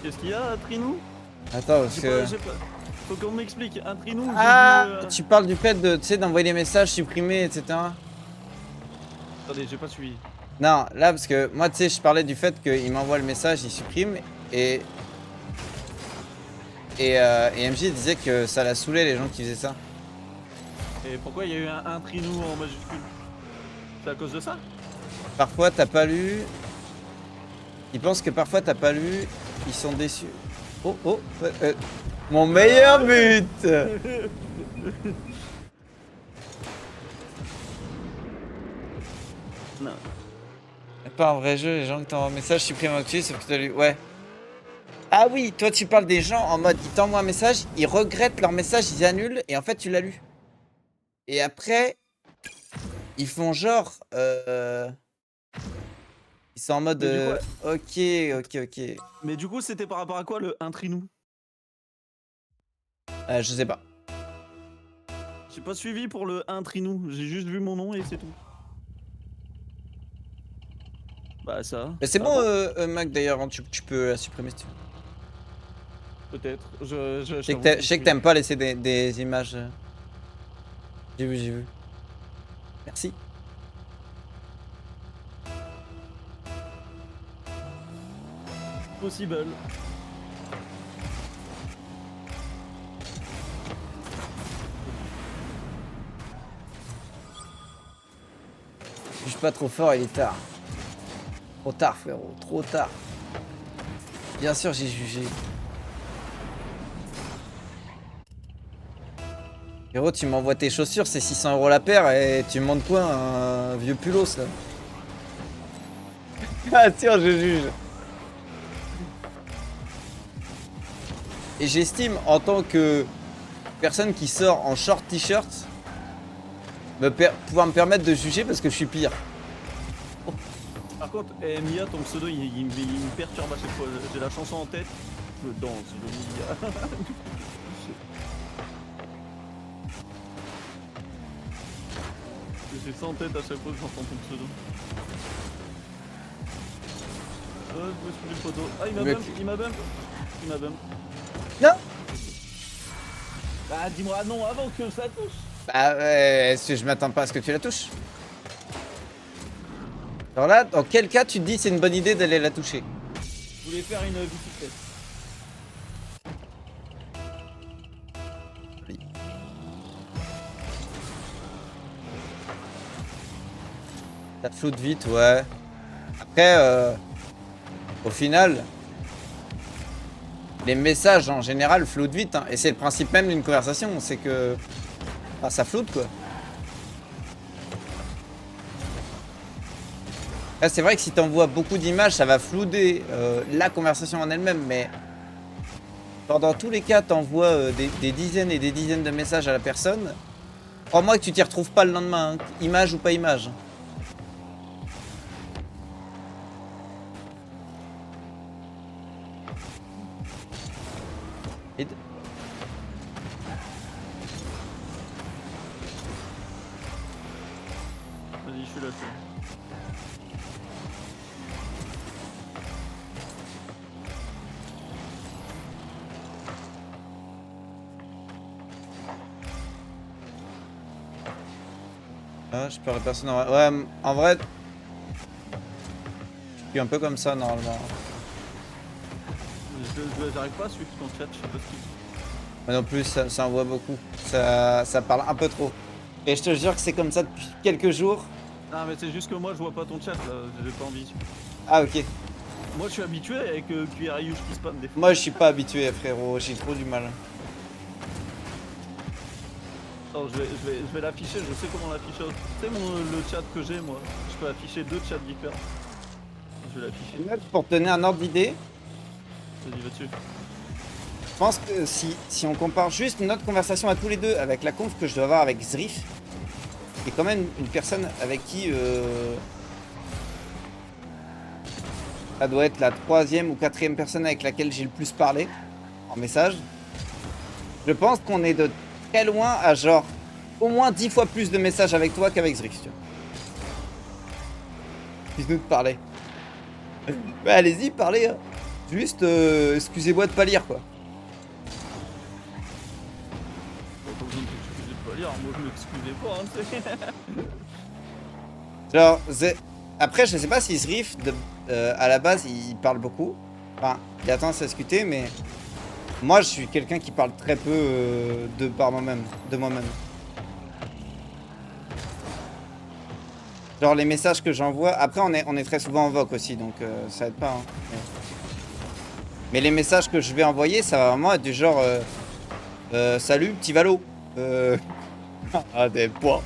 Qu'est-ce qu'il y a, Trinou? Attends, parce que... J'ai pas. Faut qu'on m'explique. Un Trinou, j'ai Ah, vu, tu parles du fait de, tu sais, d'envoyer des messages supprimés, etc. Attendez, j'ai pas suivi. Non, là, parce que moi, tu sais, je parlais du fait qu'il m'envoie le message, il supprime, et MJ disait que ça la saoulait les gens qui faisaient ça. Et pourquoi il y a eu un Trinou en majuscule? C'est à cause de ça? Parfois, t'as pas lu. Ils pensent que parfois, t'as pas lu. Ils sont déçus. Oh, mon meilleur but. Non. C'est pas un vrai jeu, les gens qui t'envoient un message suppriment un sauf que t'as lu. Ouais. Ah oui, toi, tu parles des gens en mode, ils t'envoient un message, ils regrettent leur message, ils annulent, et en fait, tu l'as lu. Et après, ils font genre. Ils sont en mode. Mais du coup, Ok. Mais du coup, c'était par rapport à quoi le un Trinou? Je sais pas. J'ai pas suivi pour le 1 Trinou, j'ai juste vu mon nom et c'est tout. Bah ça. Mais c'est Ah bon, Mac d'ailleurs, hein, tu peux la supprimer si tu veux. Peut-être. Je sais que t'aimes pas laisser des images. J'ai vu, j'ai vu. Merci. Possible. Je suis pas trop fort, il est tard. Trop tard, frérot, trop tard. Bien sûr, j'ai jugé. Frérot, tu m'envoies tes chaussures, c'est 600 € la paire et tu me montres quoi, un vieux pulos là. Ah tiens, je juge. Et j'estime en tant que personne qui sort en short t-shirt pouvoir me permettre de juger parce que je suis pire. Par contre, Mia, ton pseudo, il me perturbe à chaque fois. J'ai la chanson en tête, je danse, le Mia. J'ai ça en tête à chaque fois que j'entends ton pseudo. Je me suis pris le photo. Ah, il m'a bump, il m'a bump. Il m'a bump. Non. Bah, dis-moi non avant que ça touche. Bah ouais, je m'attends pas à ce que tu la touches. Alors là, dans quel cas tu te dis c'est une bonne idée d'aller la toucher? Je voulais faire une bicyclette. Ça floute vite, ouais. Après, au final, les messages en général floutent vite. Hein. Et c'est le principe même d'une conversation, c'est que ça floute quoi. Là, c'est vrai que si tu envoies beaucoup d'images, ça va flouter la conversation en elle-même, mais dans tous les cas, tu envoies des dizaines et des dizaines de messages à la personne. Crois-moi que tu t'y retrouves pas le lendemain, hein, image ou pas image. Vas-y, je suis là. Ah, je peux personne en vrai. Ouais, en vrai, je suis un peu comme ça normalement. J'arrive pas à suivre ton chat, je sais pas ce qu'il dit. Moi non plus, ça envoie beaucoup. Ça parle un peu trop. Et je te jure que c'est comme ça depuis quelques jours. Non, mais c'est juste que moi je vois pas ton chat là, j'ai pas envie. Ah, ok. Moi je suis habitué avec QRIUS qui spam des fois. Moi je suis pas habitué, frérot, j'ai trop du mal. Attends, je vais l'afficher, je sais comment l'afficher. Tu sais le chat que j'ai moi, je peux afficher 2 chats différents. Je vais l'afficher. Pour te donner un ordre d'idée, Vas-y, va dessus. je pense que si on compare juste notre conversation à tous les deux avec la conf que je dois avoir avec Zrif, qui est quand même une personne avec qui ça doit être la 3e ou 4e personne avec laquelle j'ai le plus parlé en message. Je pense qu'on est de très loin à genre au moins 10 fois plus de messages avec toi qu'avec Zrif. Excuse-nous de parler. Bah allez-y, parlez. Hein. Juste, excusez-moi de pas lire quoi. Pas besoin de t'excuser de pas lire, moi je m'excusais pas, hein, tu sais. Genre, après je sais pas si Zrif, à la base, il parle beaucoup. Enfin, il a tendance à discuter, mais moi je suis quelqu'un qui parle très peu de moi-même. Genre les messages que j'envoie, après on est très souvent en voc aussi, donc ça aide pas. Hein. Mais les messages que je vais envoyer, ça va vraiment être du genre salut petit Valo. Ah des points.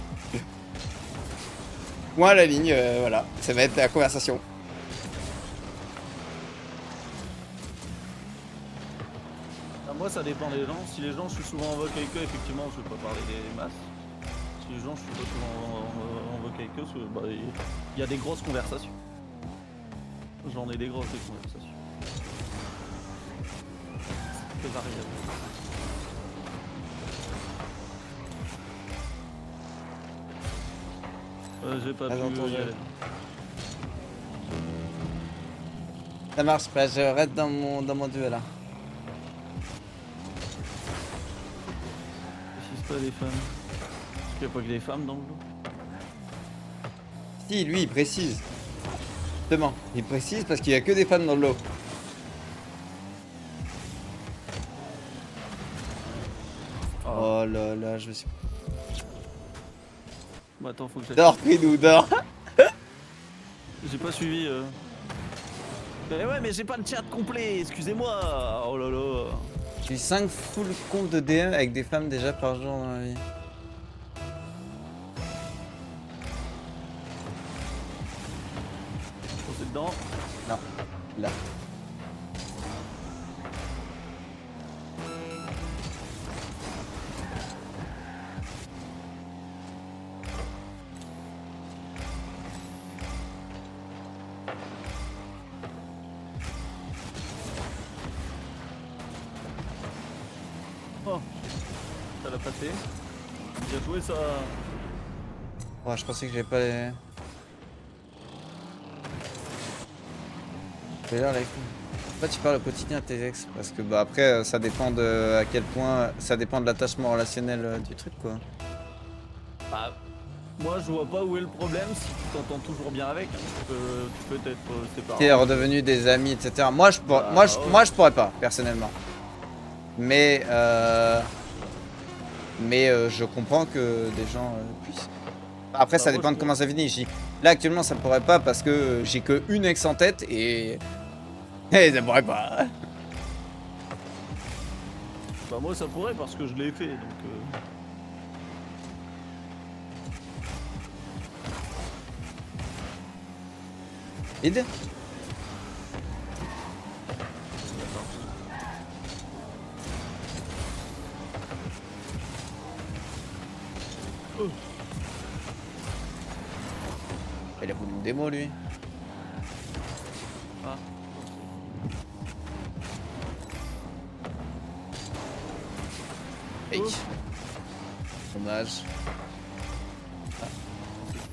Point à la ligne, voilà, ça va être la conversation. Ah, moi ça dépend des gens, si les gens je suis souvent en voc avec eux, effectivement je vais pas parler des masses. Si les gens je suis pas souvent en voc avec eux, bah, il y a des grosses conversations. J'en ai des grosses conversations. C'est très variable. J'ai pas Attends, pu attends, y aller. Ça marche pas, je reste dans mon duel là. Précise pas les femmes. Parce qu'il y a pas que des femmes dans le lot. Si, lui, il précise. Justement, il précise parce qu'il y a que des femmes dans le lot. Oh là là, je me suis... Bah attends, faut que j'aille. Dors, Pridou, dors. J'ai pas suivi. Mais ouais, mais j'ai pas le chat complet, excusez-moi. Oh là là. J'ai eu 5 full comptes de DM avec des femmes déjà par jour dans ma vie. C'est dedans. Non, là. Oh, ça l'a passé. Bien joué ça. Ouais, je pensais que j'avais pas les... D'ailleurs, pourquoi tu parles au quotidien à tes ex? Parce que bah après, ça dépend de à quel point... Ça dépend de l'attachement relationnel du truc, quoi. Bah, moi je vois pas où est le problème si tu t'entends toujours bien avec. Tu peux être séparé. T'es redevenu des amis, etc. Moi, Bah, moi, je pourrais pas, personnellement. Mais je comprends que des gens puissent. Après, Bah, ça moi, dépend je de comment ça finit. Là, actuellement, ça pourrait pas parce que j'ai que une ex en tête et... Et ça pourrait pas. Bah moi ça pourrait parce que je l'ai fait donc. Id. Oh. Il a voulu une démo, lui. Ah. Hey. Oh. Dommage.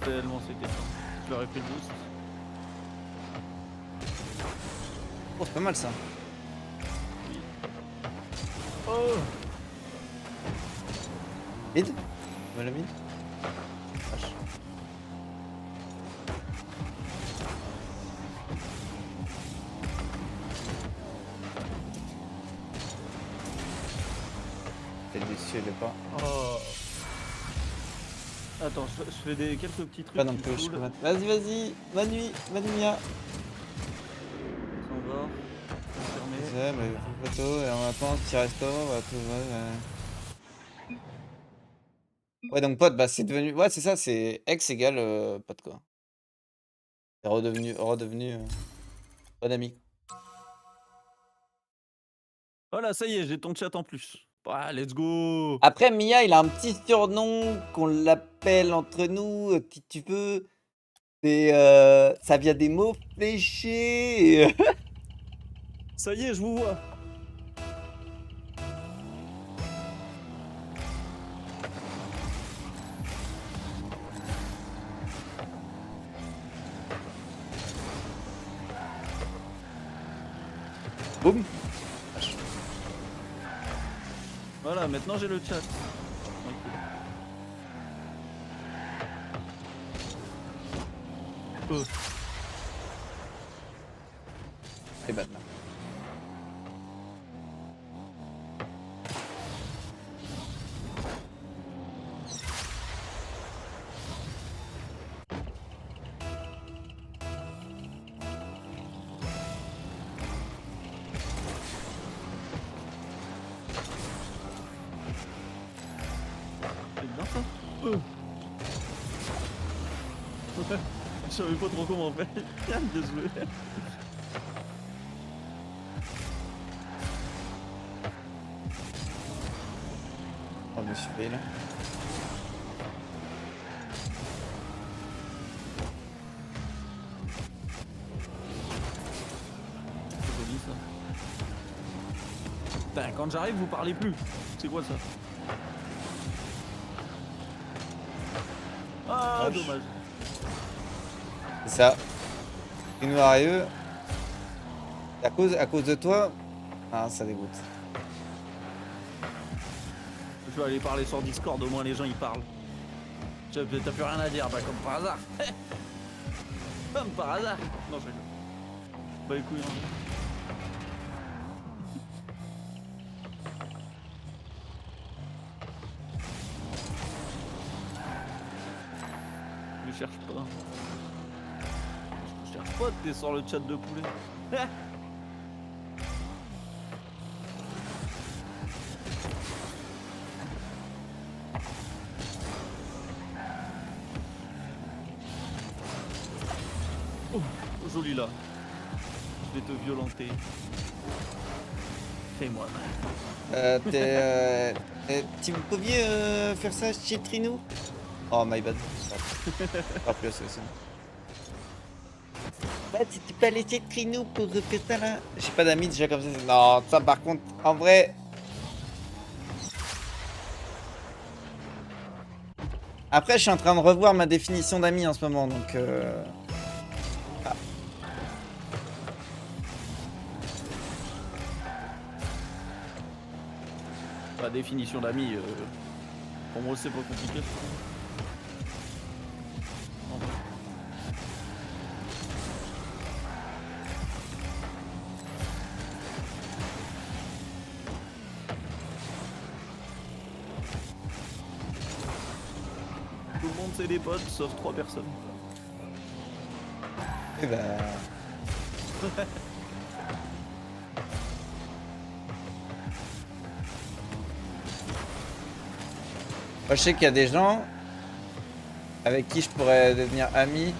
Tellement c'était. Je leur ai pris le boost. Oh, c'est pas mal ça. Oh. Mid. Ouais, le mid. Vache. T'es déçu, elle est pas. Oh. Attends, je fais quelques petits trucs. Pas non qui plus, je saoulent. peux mettre. Vas-y, vas-y. Bonne nuit, Mia. On va. Confirmer. Ouais, bah, photo, et on attend, petit resto, bah, tout va. Ouais, donc pote, bah c'est devenu. Ouais, c'est ça, c'est ex égale pote quoi. C'est redevenu bon ami. Voilà, ça y est, j'ai ton chat en plus. Ah, let's go. Après, Mia, il a un petit surnom qu'on l'appelle entre nous, si tu veux. C'est. Ça vient des mots fléchés. Ça y est, je vous vois. Boum. Voilà, maintenant j'ai le chat. Oh. C'est bad là. C'est bien ça. Ouais, je savais pas trop comment faire. Bien joué. Oh, je me suis fait là. C'est joli ça. Putain, quand j'arrive, vous parlez plus. C'est quoi ça? Ah, Vache. dommage. C'est ça. Une Arieux. À cause de toi. Ah, ça dégoûte. Je vais aller parler sur Discord, au moins les gens ils parlent. T'as plus rien à dire, bah comme par hasard. Comme par hasard. Non, je rigole. Bah écoute, je cherche pas. Je cherche pas, t'es sur le chat de poulet. Oh, joli là. Je vais te violenter. Fais-moi mal. Tu pouviez faire ça chez Trinou? Oh my bad. Ah, plus c'est bah, tu peux aller chez Trinou pour faire ça là. J'ai pas d'amis déjà comme ça. Non, ça par contre, en vrai. Après, je suis en train de revoir ma définition d'amis en ce moment, donc. Ah. La définition d'amis, pour moi c'est pas compliqué. En vrai. Tout le monde c'est des potes sauf 3 personnes. Et bah. Moi, je sais qu'il y a des gens avec qui je pourrais devenir ami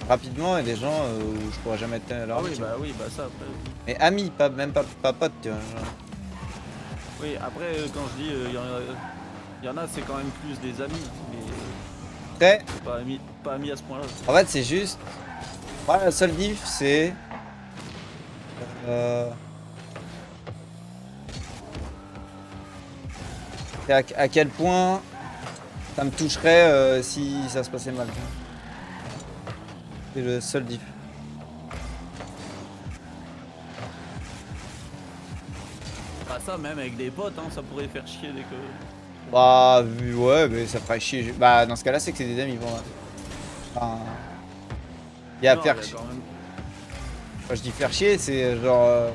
rapidement et des gens où je pourrais jamais être leur ami. Oui, bah ça après. Mais ami, même pas pote, tu vois. Genre. Oui, après quand je dis il y en a c'est quand même plus des amis, mais Après, pas amis à ce point-là. en fait, c'est juste. Moi, la seule diff, c'est. C'est à quel point ça me toucherait si ça se passait mal. C'est le seul diff. Bah ça même avec des potes, hein, ça pourrait faire chier dès que. Bah, ouais, mais ça ferait chier. Bah, dans ce cas-là, c'est que c'est des amis pour moi. Enfin. Il y a Non, faire il y a chier. quand même- Quand je dis faire chier, c'est genre.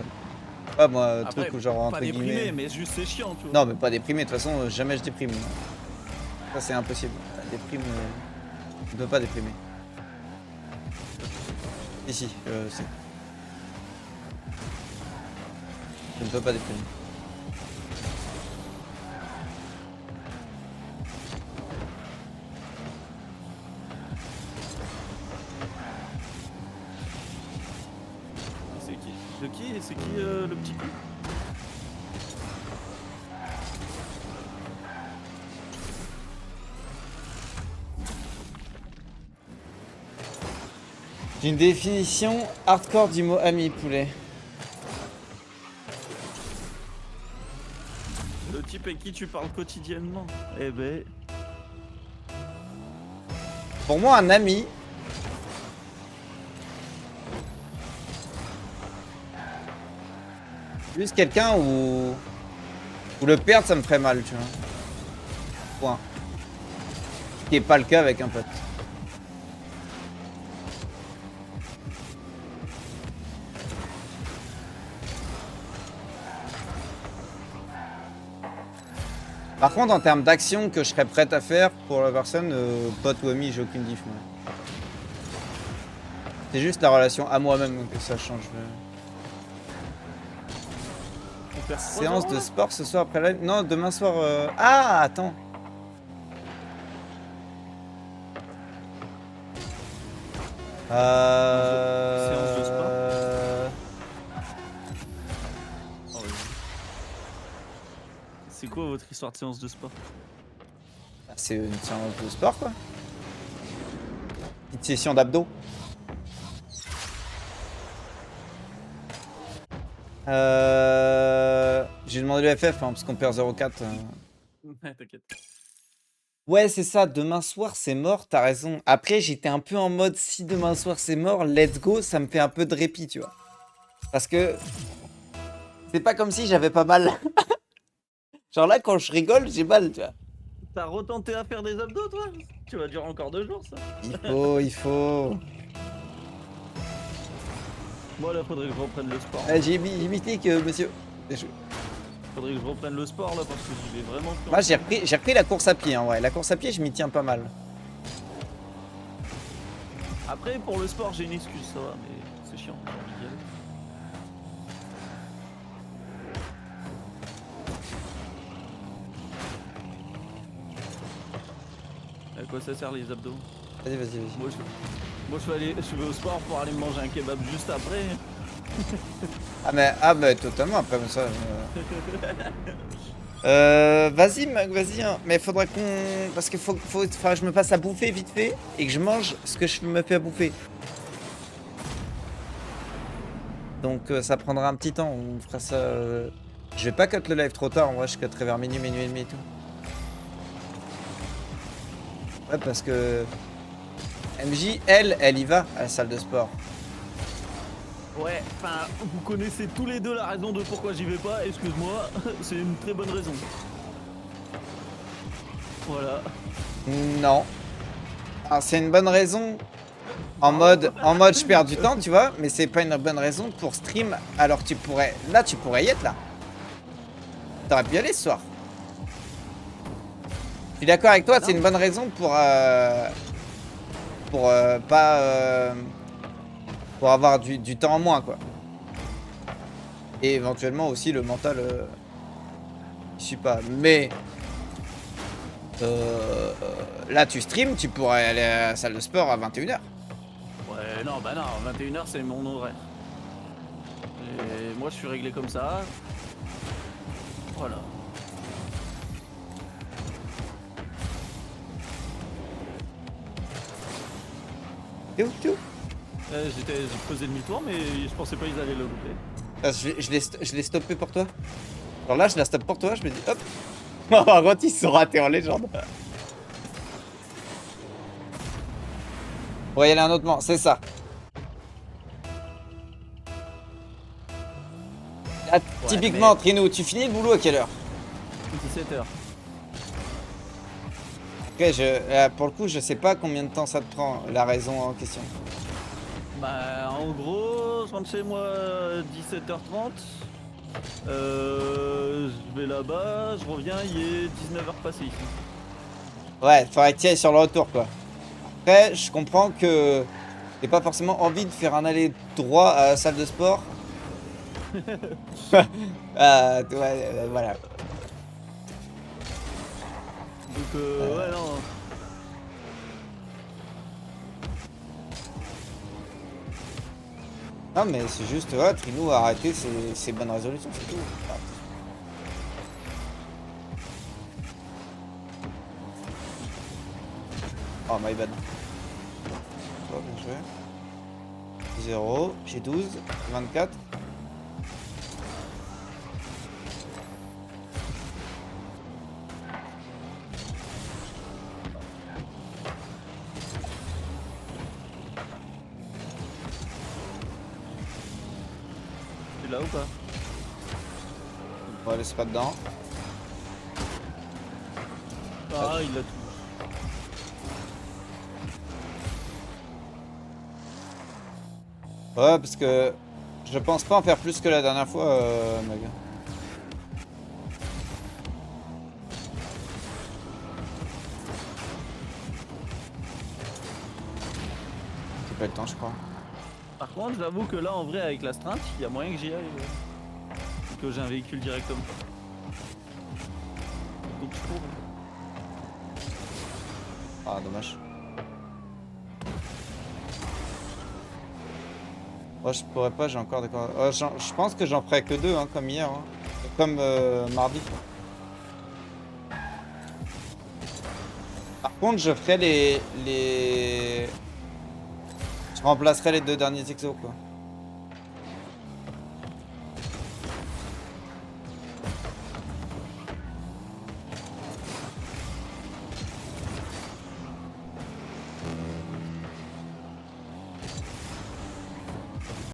Pas moi, Après, truc où genre entre pas déprimé, guillemets. mais juste c'est chiant, tu vois. Non, mais pas déprimé, de toute façon, jamais je déprime. Ça, c'est impossible. La déprime. Je ne peux pas déprimer. Ici, c'est. Je ne peux pas déprimer. C'est qui? C'est qui le petit coup? J'ai une définition hardcore du mot ami, poulet. Le type avec qui tu parles quotidiennement. Eh ben. Pour moi, un ami. Juste quelqu'un où le perdre, ça me ferait mal, tu vois. Point. Ce qui n'est pas le cas avec un pote. Par contre, en termes d'action que je serais prête à faire pour la personne, pote ou ami, j'ai aucune diff. Moi. C'est juste la relation à moi-même que ça change. Séance de sport ce soir après la... Non, demain soir... Ah, attends. Séance de sport. Oh, oui. C'est quoi votre histoire de séance de sport? C'est une séance de sport, quoi. Petite session d'abdos. J'ai demandé le FF, hein, parce qu'on perd 0,4. Ouais, t'inquiète. Ouais, c'est ça, demain soir c'est mort, t'as raison. Après, j'étais un peu en mode si demain soir c'est mort, let's go, ça me fait un peu de répit, tu vois. Parce que c'est pas comme si j'avais pas mal. Genre là, quand je rigole, j'ai mal, tu vois. T'as retenté à faire des abdos, toi? Tu vas durer encore 2 jours, ça. Il faut. Moi, là, faudrait que je reprenne le sport. J'ai mis clic, monsieur. Faudrait que je reprenne le sport, là, parce que j'y vais vraiment plus. Moi, j'ai repris la course à pied, hein, ouais. La course à pied, je m'y tiens pas mal. Après, pour le sport, j'ai une excuse, ça va, mais c'est chiant, j'ai envie d'y aller. À quoi ça sert les abdos? Vas-y. Moi, je vais au sport pour aller me manger un kebab juste après. Mais totalement, après ça. Vas-y, Mac, vas-y, hein. Mais faudrait qu'on. Parce que faut que je me passe à bouffer vite fait et que je mange ce que je me fais à bouffer. Donc ça prendra un petit temps, on fera ça. Je vais pas cut le live trop tard, en vrai, je cutterai vers minuit et demi et tout. Ouais, parce que. MJ, elle y va à la salle de sport. Ouais, enfin, vous connaissez tous les deux la raison de pourquoi j'y vais pas, excuse-moi, c'est une très bonne raison. Voilà. Non. Alors, c'est une bonne raison. En mode je perds du temps, tu vois, mais c'est pas une bonne raison pour stream alors que tu pourrais. Là, tu pourrais y être là. T'aurais pu y aller ce soir. Je suis d'accord avec toi, c'est une bonne raison pour pas pour avoir du temps en moins, quoi. Et éventuellement aussi le mental. Je sais pas, mais là tu stream, tu pourrais aller à la salle de sport à 21h. Ouais, non, bah non, 21h c'est mon horaire. Et moi je suis réglé comme ça. Voilà. T'es où? J'ai posé demi-tour, mais je pensais pas qu'ils allaient le louper. Je l'ai stoppé pour toi. Alors là, je la stoppe pour toi, je me dis hop. Par contre, ils sont ratés en légende. On va y aller un autre moment, c'est ça. Là, typiquement, Trinou, tu finis le boulot à quelle heure? 17h. Après, pour le coup, je sais pas combien de temps ça te prend, la raison en question. Bah, en gros, je rentre chez moi 17h30. Je vais là-bas, je reviens, il est 19h passé ici. Ouais, faudrait que tu ailles sur le retour, quoi. Après, je comprends que t'as pas forcément envie de faire un aller droit à la salle de sport. Ouais, voilà. Donc, ouais, non. Non, mais c'est juste, ouais, Trinou a arrêté ses bonnes résolutions, c'est tout. Oh, my bad. Oh, bien joué. 0, j'ai 12, 24. Tu l'as ou pas? On va laisser pas dedans. Ah, il a tout. Ouais, parce que je pense pas en faire plus que la dernière fois, Mag. C'est pas le temps, je crois. Par contre, j'avoue que là, en vrai, avec la Strint, il y a moyen que j'y aille. Que j'ai un véhicule directement. Donc je cours. Ah, dommage. Moi, je pourrais pas, j'ai encore des... je pense que j'en ferai que 2, hein, comme hier. Hein. Comme mardi. Par contre, je ferai les... Je remplacerai les 2 derniers exos, quoi.